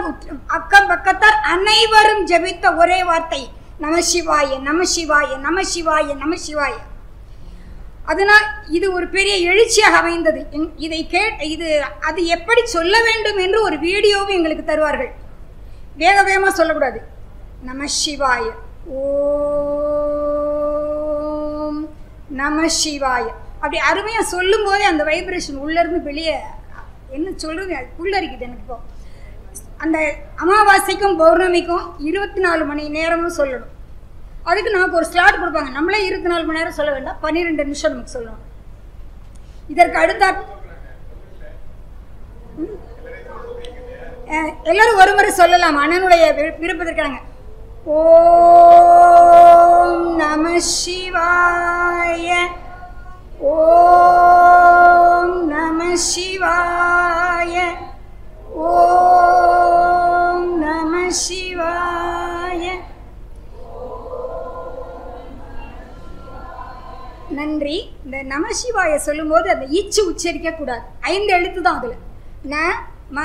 அக்கம் பக்கத்தார் அனைவரும் ஜெபித்த ஒரே வார்த்தை நம சிவாய, நம சிவாய, நம சிவாய, நம சிவாய. அதனால் இது ஒரு பெரிய எழுச்சியாக அமைந்தது. இதை அது எப்படி சொல்ல வேண்டும் என்று ஒரு வீடியோவும் எங்களுக்கு தருவார்கள். வேக வேகமாக சொல்லக்கூடாது. நம சிவாய, ஓம் நம சிவாய, அப்படி அருமையாக சொல்லும் போதே அந்த வைப்ரேஷன் உள்ளேருந்து வெளியே என்ன சொல்றது புல்லரிக்குது எனக்கு. இப்போ அந்த அமாவாசைக்கும் பௌர்ணமிக்கும் 24 மணி நேரமும் சொல்லணும். அதுக்கு நமக்கு ஒரு ஸ்லாட் கொடுப்பாங்க. நம்மளே 24 மணி நேரம் சொல்ல வேண்டாம், 12 நிமிஷம் நமக்கு சொல்லணும். இதற்கு அடுத்த எல்லாரும் ஒரு முறை சொல்லலாம். அண்ணனுடைய விருப்பத்திற்காங்க. ஓம் நம சிவாய, ஓம் நம சிவாய, ஓம் நம சிவாய. நன்றி. இந்த நமசிவாய சொல்லும்போது அந்த ஈச்சு உச்சரிக்க கூடாது. 5 எழுத்து தான் அதில். ந ம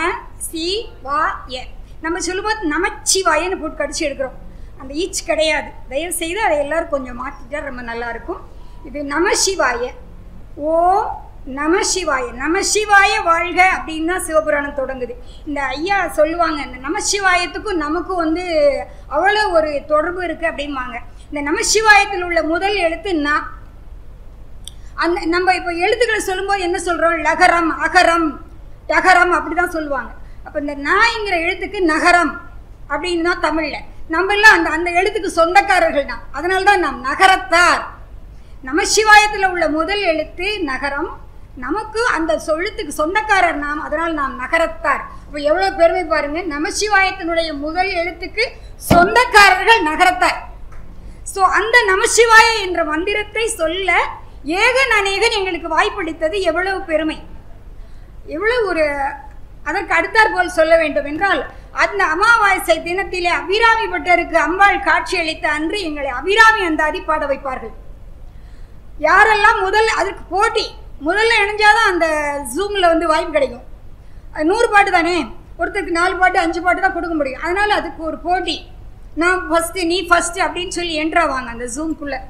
சி வா ய. நம்ம சொல்லும்போது நமச்சிவாயன்னு போட்டு கடிச்சு எடுக்கிறோம். அந்த ஈச்சு கிடையாது. தயவு செய்து அதை எல்லாரும் கொஞ்சம் மாற்றிட்டா ரொம்ப நல்லா இருக்கும். இது நமசிவாய, ஓம் நம சிவாய, நம சிவாய வாழ்க அப்படின்னு தான் சிவபுராணம் தொடங்குது. இந்த ஐயா சொல்லுவாங்க, இந்த நமசிவாயத்துக்கும் நமக்கும் அவ்வளோ ஒரு தொடர்பு இருக்குது அப்படிம்பாங்க. இந்த நமசிவாயத்தில் உள்ள முதல் எழுத்து ந. அந்த நம்ம இப்போ எழுத்துக்களை சொல்லும்போது என்ன சொல்கிறோம்? லகரம், அகரம், டகரம் அப்படி தான் சொல்லுவாங்க. அப்போ இந்த நாய்ங்கிற எழுத்துக்கு நகரம் அப்படின்னு தான் தமிழில். நம்மெல்லாம் அந்த எழுத்துக்கு சொந்தக்காரர்கள் தான். அதனால தான் நாம் நகரத்தார். நமசிவாயத்தில் உள்ள முதல் எழுத்து நகரம், நமக்கு அந்த எழுத்துக்கு சொந்தக்காரர் நாம், அதனால் நாம் நகரத்தார். இப்போ எவ்வளோ பெருமை பாருங்க. நமசிவாயத்தினுடைய முதல் எழுத்துக்கு சொந்தக்காரர்கள் நகரத்தார். ஸோ அந்த நமசிவாய என்ற மந்திரத்தை சொல்ல ஏகன் அநேகன் எங்களுக்கு வாய்ப்பளித்தது எவ்வளவு பெருமை, எவ்வளவு ஒரு. அதற்கு அடுத்தாற் போல் சொல்ல வேண்டும் என்றால், அந்த அமாவாசை தினத்திலே அபிராமி பட்டருக்கு அம்பாள் காட்சி அளித்த அன்று எங்களை அபிராமி அந்தாதி பாட வைப்பார்கள். யாரெல்லாம் அதற்கு போட்டி முதல்ல இணைஞ்சாதான் அந்த ஜூமில் வாய்ப்பு கிடைக்கும். 100 பாட்டு தானே, ஒருத்தருக்கு 4 பாட்டு 5 பாட்டு தான் கொடுக்க முடியும். அதனால அதுக்கு ஒரு போட்டி. நான் ஃபஸ்ட்டு, நீ ஃபஸ்ட்டு அப்படின்னு சொல்லி என்ட்ராவாங்க அந்த ஜூம்குள்ளே.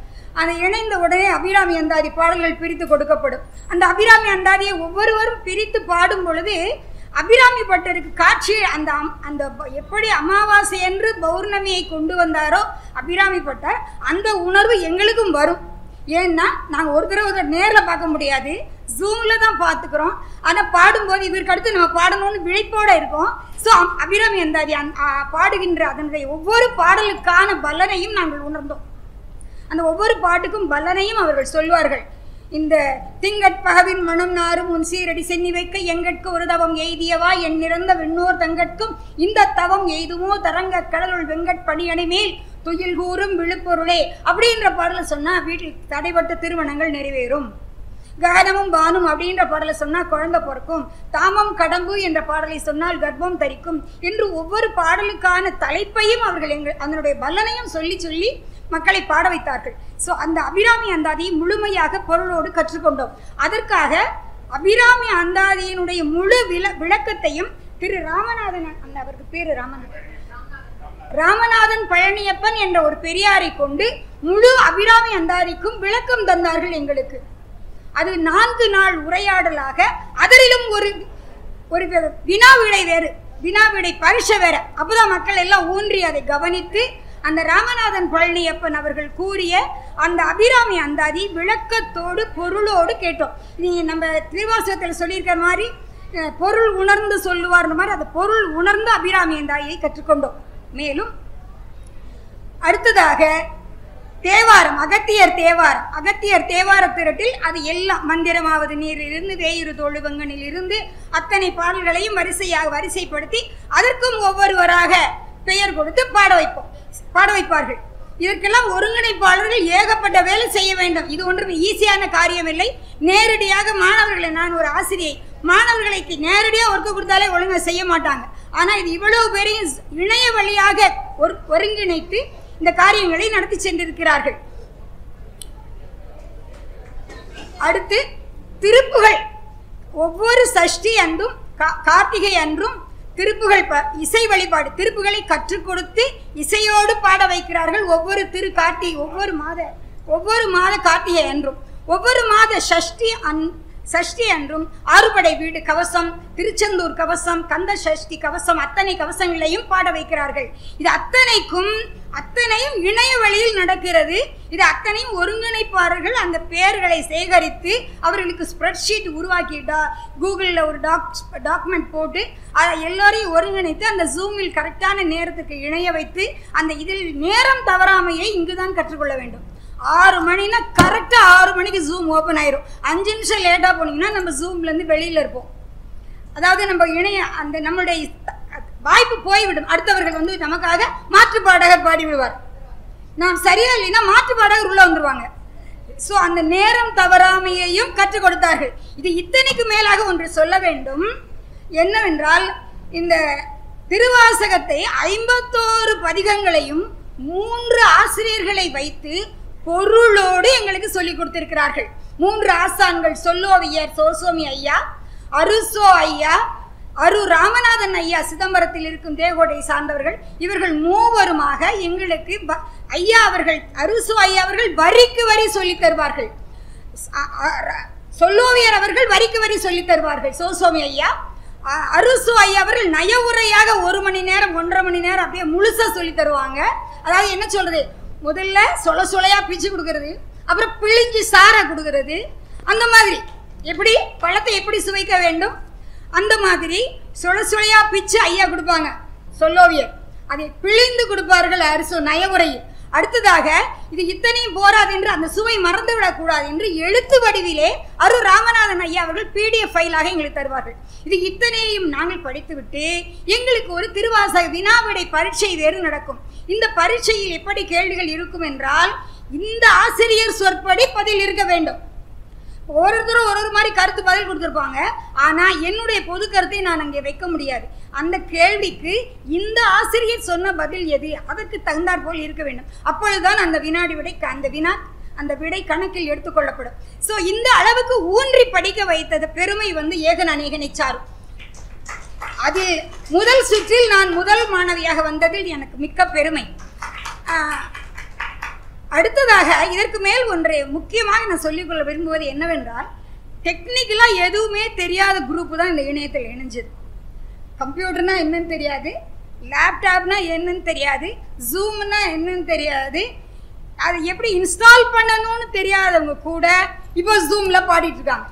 அதை இணைந்த உடனே அபிராமி அந்தாதி பாடல்கள் பிரித்து கொடுக்கப்படும். அந்த அபிராமி அந்தாதியை ஒவ்வொருவரும் பிரித்து பாடும் பொழுது அபிராமி பட்டருக்கு காட்சி அந்த அந்த எப்படி அமாவாசை என்று பௌர்ணமியை கொண்டு வந்தாரோ அபிராமி பட்டர், அந்த உணர்வு எங்களுக்கும் வரும். ஏன்னா நாங்கள் ஒரு தடவை நேரில் பார்க்க முடியாது, ஜூமில் தான் பார்த்துக்கிறோம். ஆனால் பாடும்போது இவருக்கு அடுத்து நம்ம பாடணும்னு விழிப்போடு இருக்கோம். ஸோ அபிராமி அந்தாதி பாடுகின்ற அதனுடைய ஒவ்வொரு பாடலுக்கான பலனையும் நாங்கள் உணர்ந்தோம். அந்த ஒவ்வொரு பாட்டுக்கும் பலனையும் அவர்கள் சொல்வார்கள். இந்த திங்கட்பகவின் மனம் நாரும் உன் சீரடி சென்னி வைக்க எங்கட்கு ஒரு தவம் எய்தியவா என் நிறந்த வெண்ணோர் தங்கட்கும் இந்த தவம் எய்துமோ தரங்க கடலுள் வெங்கட் பணியணி மேல் துயில் கூறும் விழுப்பொருளே அப்படின்ற பாடலை சொன்னால் வீட்டில் தடைப்பட்ட திருமணங்கள் நிறைவேறும். ககனமும் பானும் அப்படின்ற பாடலை சொன்னால் குழந்தை பிறக்கும். தாமம் கடம்பு என்ற பாடலை சொன்னால் கர்ப்பம் தரிக்கும் என்று ஒவ்வொரு பாடலுக்கான தலைப்பையும் அவர்கள் அதனுடைய பலனையும் சொல்லி சொல்லி மக்களை பாட வைத்தார்கள். ஸோ அந்த அபிராமி அந்தாதியை முழுமையாக பொருளோடு கற்றுக்கொண்டோம். அதற்காக அபிராமி அந்தாதியினுடைய முழு விளக்கத்தையும் திரு ராமநாதன், அவருக்கு பேரு ராமநாதன் பழனியப்பன் என்ற ஒரு பெரியாரை கொண்டு முழு அபிராமி அந்தாதிக்கும் விளக்கம் தந்தார்கள் எங்களுக்கு. அது 4 நாள் உரையாடலாக, அதிலும் ஒரு வினாவிடை வேறு, வினாவிடை பரிசை வேற. அப்போதான் மக்கள் எல்லாம் ஊன்றி அதை கவனித்து அந்த ராமநாதன் பழனியப்பன் அவர்கள் கூறிய அந்த அபிராமி அந்தாதி விளக்கத்தோடு பொருளோடு கேட்டோம். நீ நம்ம திருவாசகத்தில் சொல்லியிருக்கிற மாதிரி பொருள் உணர்ந்து சொல்லுவார்ன்ற மாதிரி அந்த பொருள் உணர்ந்து அபிராமி அந்தாதியை கற்றுக்கொண்டோம். மேலும் அடுத்ததாக தேவாரம், அகத்தியர் தேவார திரட்டில் அது எல்லாம் மந்திரமாவது நீரிலிருந்து வேயிறு தொழுவங்கனில் இருந்து அத்தனை பாடல்களையும் வரிசைப்படுத்தி அதற்கும் ஒவ்வொருவராக பெயர் கொடுத்து பாட வைப்பார்கள். இதற்கெல்லாம் ஒருங்கிணைப்பாளர்கள் ஏகப்பட்ட வேலை செய்ய வேண்டும். இது ஒன்றும் ஈஸியான காரியம் இல்லை. நேரடியாக மாணவர்களை, நான் ஒரு ஆசிரியை, மாணவர்களுக்கு நேரடியாக ஒர்க்கு கொடுத்தாலே ஒழுங்காக செய்ய மாட்டாங்க. ஆனால் இது இவ்வளவு பேரையும் இணைய வழியாக ஒருங்கிணைத்து இந்த காரியங்களை நடத்தி சென்றிருக்கிறார்கள். அடுத்து திருப்புகள், ஒவ்வொரு சஷ்டி அன்றும் கார்த்திகை அன்றும் திருப்புகள் இசை வழிபாடு, திருப்புகளை கற்றுக் கொடுத்து இசையோடு பாட வைக்கிறார்கள். ஒவ்வொரு மாத கார்த்திகை அன்றும், ஒவ்வொரு மாத சஷ்டி அன்றும் ஆறுபடை வீடு கவசம், திருச்செந்தூர் கவசம், கந்த சஷ்டி கவசம், அத்தனை கவசங்களையும் பாட வைக்கிறார்கள். இது அத்தனையும் இணைய வழியில் நடக்கிறது. இது அத்தனையும் ஒருங்கிணைப்பாளர்கள் அந்த பெயர்களை சேகரித்து அவர்களுக்கு ஸ்ப்ரெட்ஷீட் உருவாக்கிட்டா, கூகுளில் ஒரு டாக்குமெண்ட் போட்டு அதை எல்லோரையும் ஒருங்கிணைத்து அந்த ஜூமில் கரெக்டான நேரத்துக்கு இணைய வைத்து அந்த இதில் நேரம் தவறாமையை இங்குதான் கற்றுக்கொள்ள வேண்டும். 6 மணினா கரெக்டாக 6 மணிக்கு ஜூம் ஓப்பன் ஆயிரும். 5 நிமிஷம் லேட்டாக போனீங்கன்னா நம்ம ஜூம்லேருந்து வெளியில் இருப்போம். அதாவது நம்ம அந்த நம்மளுடைய வாய்ப்பு போய்விடும். அடுத்தவர்கள் நமக்காக மாற்று பாடகர் பாடிவிடுவார். நாம் சரியா இல்லைன்னா மாற்று பாடகர் உள்ளே வந்துடுவாங்க. ஸோ அந்த நேரம் தவறாமையையும் கற்றுக் கொடுத்தார்கள். இது இத்தனைக்கு மேலாக ஒன்று சொல்ல வேண்டும். என்னவென்றால் இந்த திருவாசகத்தை 51 பதிகங்களையும் 3 ஆசிரியர்களை வைத்து பொருளோடு எங்களுக்கு சொல்லிக் கொடுத்திருக்கிறார்கள். 3 ஆசான்கள், சொல்லோவியர் சோசோமி ஐயா, அருசோ ஐயா, அரு ராமநாதன் ஐயா சிதம்பரத்தில் இருக்கும் தேகோடை சார்ந்தவர்கள். இவர்கள் மூவருமாக எங்களுக்கு ஐயா அவர்கள், அருசோ ஐயா அவர்கள் வரிக்கு வரி சொல்லித் தருவார்கள். சொல்லோவியர் அவர்கள் வரிக்கு வரி சொல்லித் தருவார்கள். சோசோமி ஐயா, அருசோ ஐயா அவர்கள் நய உரையாக 1 மணி நேரம் 1.5 மணி நேரம் அப்படியே முழுசா சொல்லி தருவாங்க. அதாவது என்ன சொல்றது, முதல்ல சொலையா பிச்சு கொடுக்கறது, அப்புறம் பிழிஞ்சு சாரை கொடுக்கறது, அந்த மாதிரி எப்படி பழத்தை எப்படி சுவைக்க வேண்டும் அந்த மாதிரி சொலையா பிச்சு ஐயா கொடுப்பாங்க சொல்லோவியர். அதை பிழிந்து கொடுப்பார்கள் அரிசோ நயவுரையில். அடுத்ததாக இது இத்தனையும் போராது என்று அந்த சுவை மறந்துவிடக் கூடாது என்று எழுத்து வடிவிலே அரு ராமநாதன் ஐயா அவர்கள் PDF ஃபைலாக எங்களுக்கு தருவார்கள். இது இத்தனையும் நாங்கள் படித்துவிட்டு எங்களுக்கு ஒரு திருவாசக வினாவிடை பரீட்சை வேறு நடக்கும். இந்த பரீட்சையில் எப்படி கேள்விகள் இருக்கும் என்றால், இந்த ஆசிரியர் சொற்படி பதில் இருக்க வேண்டும். ஒருத்தரும் ஒரு மாதிரி கருத்து பதில் கொடுத்துருப்பாங்க. ஆனால் என்னுடைய பொது கருத்தை நான் அங்கே வைக்க முடியாது. அந்த கேள்விக்கு இந்த ஆசிரியர் சொன்ன பதில் எது, அதற்கு தகுந்தாற் போல் இருக்க வேண்டும். அப்பொழுதுதான் அந்த அந்த விடை கணக்கில் எடுத்துக்கொள்ளப்படும். ஸோ இந்த அளவுக்கு ஊன்றி படிக்க வைத்தது பெருமை ஏகன் அநேகனை சாரும். அது முதல் சுற்றில் நான் முதல் மாணவியாக வந்ததில் எனக்கு மிக்க பெருமை. அடுத்ததாக இதற்கு மேல் ஒன்றை முக்கியமாக நான் சொல்லிக்கொள்ள விரும்புவது என்னவென்றால், டெக்னிக்கலாக எதுவுமே தெரியாத குரூப்பு தான் இந்த இணையத்தில் இணைஞ்சது. கம்ப்யூட்டர்னா என்னன்னு தெரியாது, லேப்டாப்னா என்னன்னு தெரியாது, ஜூம்னா என்னன்னு தெரியாது, அது எப்படி இன்ஸ்டால் பண்ணணும்னு தெரியாதவங்க கூட இப்போ ஜூமில் பாடிட்டு இருக்காங்க.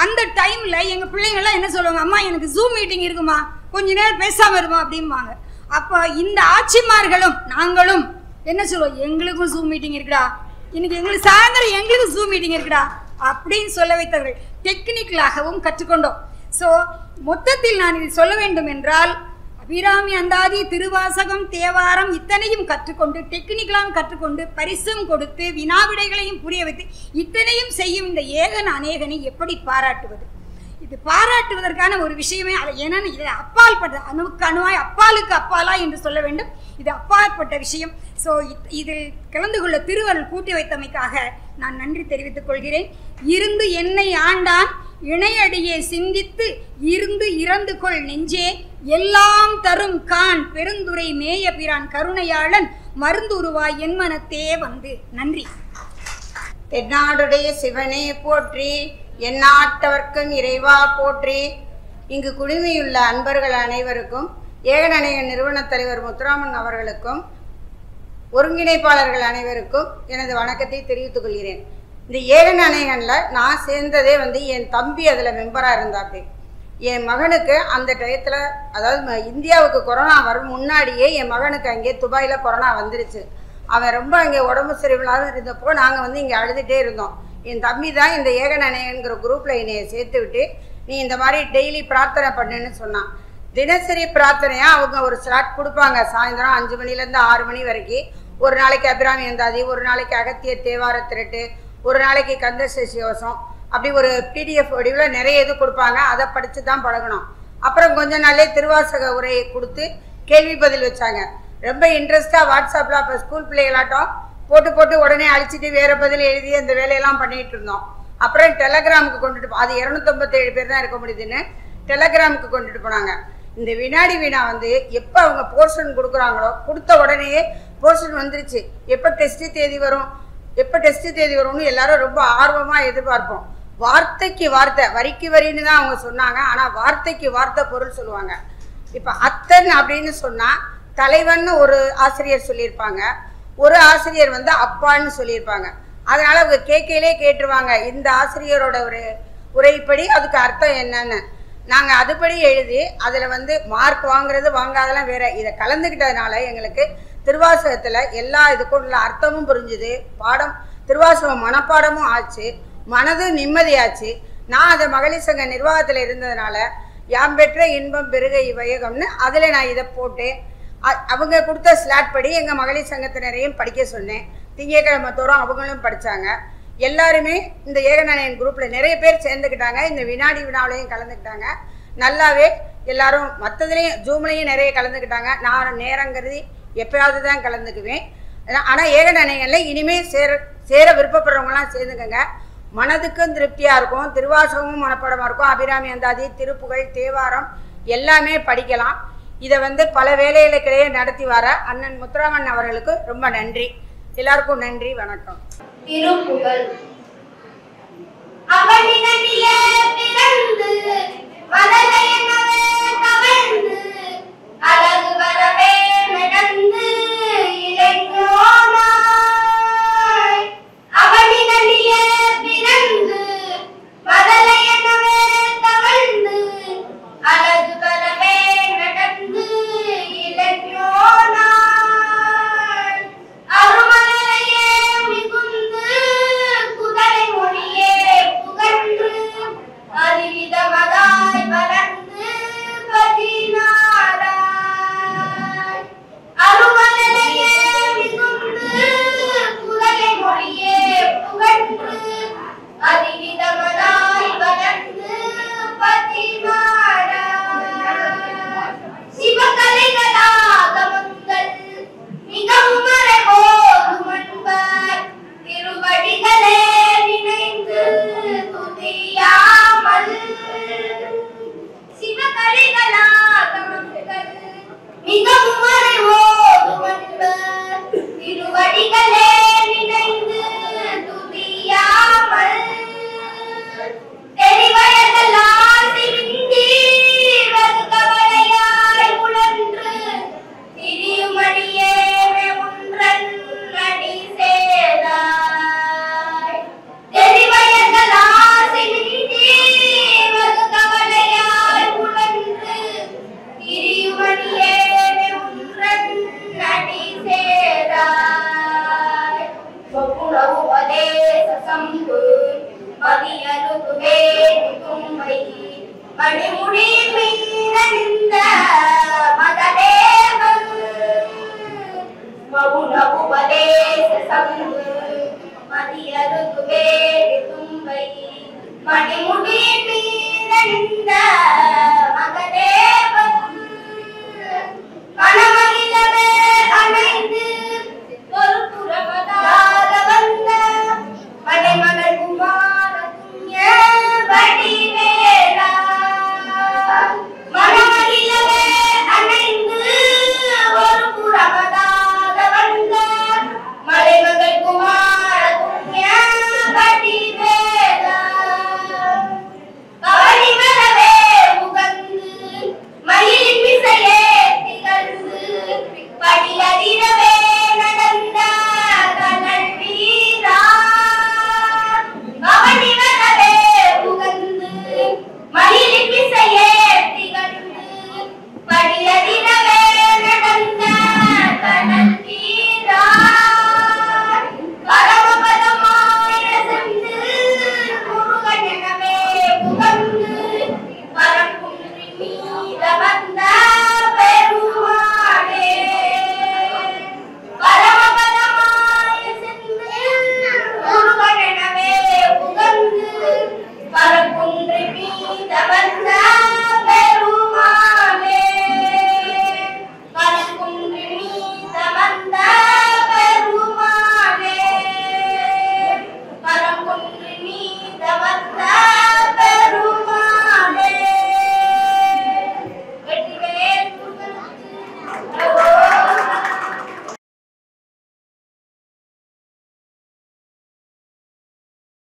அந்த டைமில் எங்கள் பிள்ளைங்கள்லாம் என்ன சொல்லுவாங்க, அம்மா எனக்கு ஜூம் மீட்டிங் இருக்குமா, கொஞ்ச நேரம் பேசாமல் இருமா அப்படிம்பாங்க. அப்போ இந்த ஆட்சிமார்களும் நாங்களும் என்ன சொல்லுவோம், எங்களுக்கும் ஜூம் மீட்டிங் இருக்குடா, இன்னைக்கு எங்களுக்கு சாயந்தரம் எங்களுக்கும் ஜூம் மீட்டிங் இருக்குடா அப்படின்னு சொல்ல வைத்தவர்கள் டெக்னிக்கலாகவும் கற்றுக்கொண்டோம். ஸோ மொத்தத்தில் நான் இதை சொல்ல வேண்டும் என்றால், அபிராமி அந்தாதி, திருவாசகம், தேவாரம் இத்தனையும் கற்றுக்கொண்டு டெக்னிக்கலாகவும் கற்றுக்கொண்டு பரிசும் கொடுத்து வினாவிடைகளையும் புரிய வைத்து இத்தனையும் செய்யும் இந்த ஏகன் அநேகனை எப்படி பாராட்டுவது? இது பாராட்டுவதற்கான ஒரு விஷயமே அது. என்னன்னு இது அப்பால்பட்ட அணுவுக்கு அணுவாய் அப்பாலுக்கு அப்பாலா என்று சொல்ல வேண்டும். இது அப்பாற்பட்ட விஷயம். ஸோ இதில் கலந்து கொள்ள திருவருள் கூட்டி வைத்தமைக்காக நான் நன்றி தெரிவித்துக் கொள்கிறேன். இருந்து என்னை ஆண்டான் இணையடியே சிந்தித்து இருந்து இறந்து கொள் நெஞ்சே எல்லாம் தரும் கான் பெருந்துரை மேய பிரான் கருணையாளன் மருந்துருவாய் என் மனத்தே வந்து. நன்றி. தென்னாடுடைய சிவனே போற்றி, எந்நாட்டவர்க்கும் இறைவா போற்றி. இங்கு குழுமியுள்ள அன்பர்கள் அனைவருக்கும், ஏகநேயன் நிறுவன தலைவர் முத்துராமன் அவர்களுக்கும், ஒருங்கிணைப்பாளர்கள் அனைவருக்கும் எனது வணக்கத்தை தெரிவித்துக் கொள்கிறேன். இந்த ஏகநேயனில் நான் சேர்ந்ததே என் தம்பி அதில் மெம்பராக இருந்தாப்படி. என் மகனுக்கு அந்த டயத்தில், அதாவது இந்தியாவுக்கு கொரோனா வரும் முன்னாடியே என் மகனுக்கு அங்கே துபாயில் கொரோனா வந்துருச்சு. அவன் ரொம்ப அங்கே உடம்பு சரியில்லாத இருந்தப்போ நாங்கள் இங்கே அழுதுகிட்டே இருந்தோம். என் தம்பி தான் இந்த ஏகநேயன்கிற குரூப்பில் என்னையை சேர்த்து விட்டு, நீ இந்த மாதிரி டெய்லி பிரார்த்தனை பண்ணுன்னு சொன்னான். தினசரி பிரார்த்தனையாக அவங்க ஒரு ஸ்லாட் கொடுப்பாங்க. சாயந்தரம் 5 மணிலேருந்து 6 மணி வரைக்கும். ஒரு நாளைக்கு அபிராமி அந்தாதி, ஒரு நாளைக்கு அகத்திய தேவார திரட்டு, ஒரு நாளைக்கு கந்த சசியோசம், அப்படி ஒரு PDF வடிவில் நிறைய இது கொடுப்பாங்க. அதை படித்து தான் பழகணும். அப்புறம் கொஞ்ச நாளே திருவாசக உரையை கொடுத்து கேள்வி பதில் வச்சாங்க. ரொம்ப இன்ட்ரெஸ்டாக வாட்ஸ்அப்பில் அப்போ ஸ்கூல் பிள்ளைகளாட்டம் போட்டு உடனே அழிச்சிட்டு வேறு பதில் எழுதி அந்த வேலையெல்லாம் பண்ணிகிட்டு இருந்தோம். அப்புறம் டெலகிராமுக்கு கொண்டுட்டு அது 257 பேர் தான் இருக்க முடியுதுன்னு டெலகிராமுக்கு கொண்டுட்டு போனாங்க. இந்த வினாடி வினா எப்போ அவங்க போர்ஷன் கொடுக்குறாங்களோ கொடுத்த உடனேயே போர்ஷன் வந்துருச்சு. எப்போ டெஸ்ட்டு தேதி வரும்னு எல்லாரும் ரொம்ப ஆர்வமாக எதிர்பார்ப்போம். வார்த்தைக்கு வார்த்தை, வரிக்கு வரின்னு தான் அவங்க சொன்னாங்க. ஆனால் வார்த்தைக்கு வார்த்தை பொருள் சொல்லுவாங்க. இப்போ அத்தன் அப்படின்னு சொன்னால் தலைவன்னு ஒரு ஆசிரியர் சொல்லியிருப்பாங்க, ஒரு ஆசிரியர் அப்பான்னு சொல்லியிருப்பாங்க. அதனால் அவங்க கேட்கையிலே கேட்டுருவாங்க, இந்த ஆசிரியரோட ஒரு உரைப்படி அதுக்கு அர்த்தம் என்னன்னு. நாங்கள் அதுபடி எழுதி அதில் மார்க் வாங்குறது வாங்காதெல்லாம் வேற. இதை கலந்துக்கிட்டதுனால எங்களுக்கு திருவாசகத்தில் எல்லா இதுக்கும் உள்ள அர்த்தமும் புரிஞ்சுது. திருவாசகம் மனப்பாடமும் ஆச்சு, மனது நிம்மதியாச்சு. நான் அதை மகளிர் சங்க நிர்வாகத்தில் இருந்ததுனால யாம் பெற்ற இன்பம் பெருக இவையகம்னு அதில் நான் இதை போட்டேன். அவங்க கொடுத்த ஸ்லாட் படி எங்கள் மகளிர் சங்கத்தினரையும் படிக்க சொன்னேன். திங்கட்கிழமை தோறும் அவங்களும் படித்தாங்க. எல்லாருமே இந்த ஏகநேயன் குரூப்பில் நிறைய பேர் சேர்ந்துக்கிட்டாங்க. இந்த வினாடி வினாவிலையும் கலந்துக்கிட்டாங்க. நல்லாவே எல்லாரும் மற்றதுலேயும் ஜூம்லேயும் நிறைய கலந்துக்கிட்டாங்க. நான் நேரங்கிறது எப்போயாவது தான் கலந்துக்குவேன். ஆனால் ஏகநேயனில் இனிமேல் சேர விருப்பப்படுறவங்களாம் சேர்ந்துக்கங்க. மனதுக்கும் திருப்தியாக இருக்கும். திருவாசகமும் மனப்பாடமாக இருக்கும். அபிராமி அந்தாதி, திருப்புகழ், தேவாரம் எல்லாமே படிக்கலாம். இதை பல வேலைகளுக்கிடையே நடத்தி வர அண்ணன் முத்துராமன் அவர்களுக்கு ரொம்ப நன்றி. எல்லாருக்கும் நன்றி, வணக்கம். திருப்புகழ். அழகு வரவே நடந்து இளைஞனாய் அவனிகளிலே பிறந்து மதலையனவே தவழ்ந்து அழகு வரவே நடந்து இளைஞனாய் அருமலையே மிகுந்து மணிமுடியின் மீதணிந்த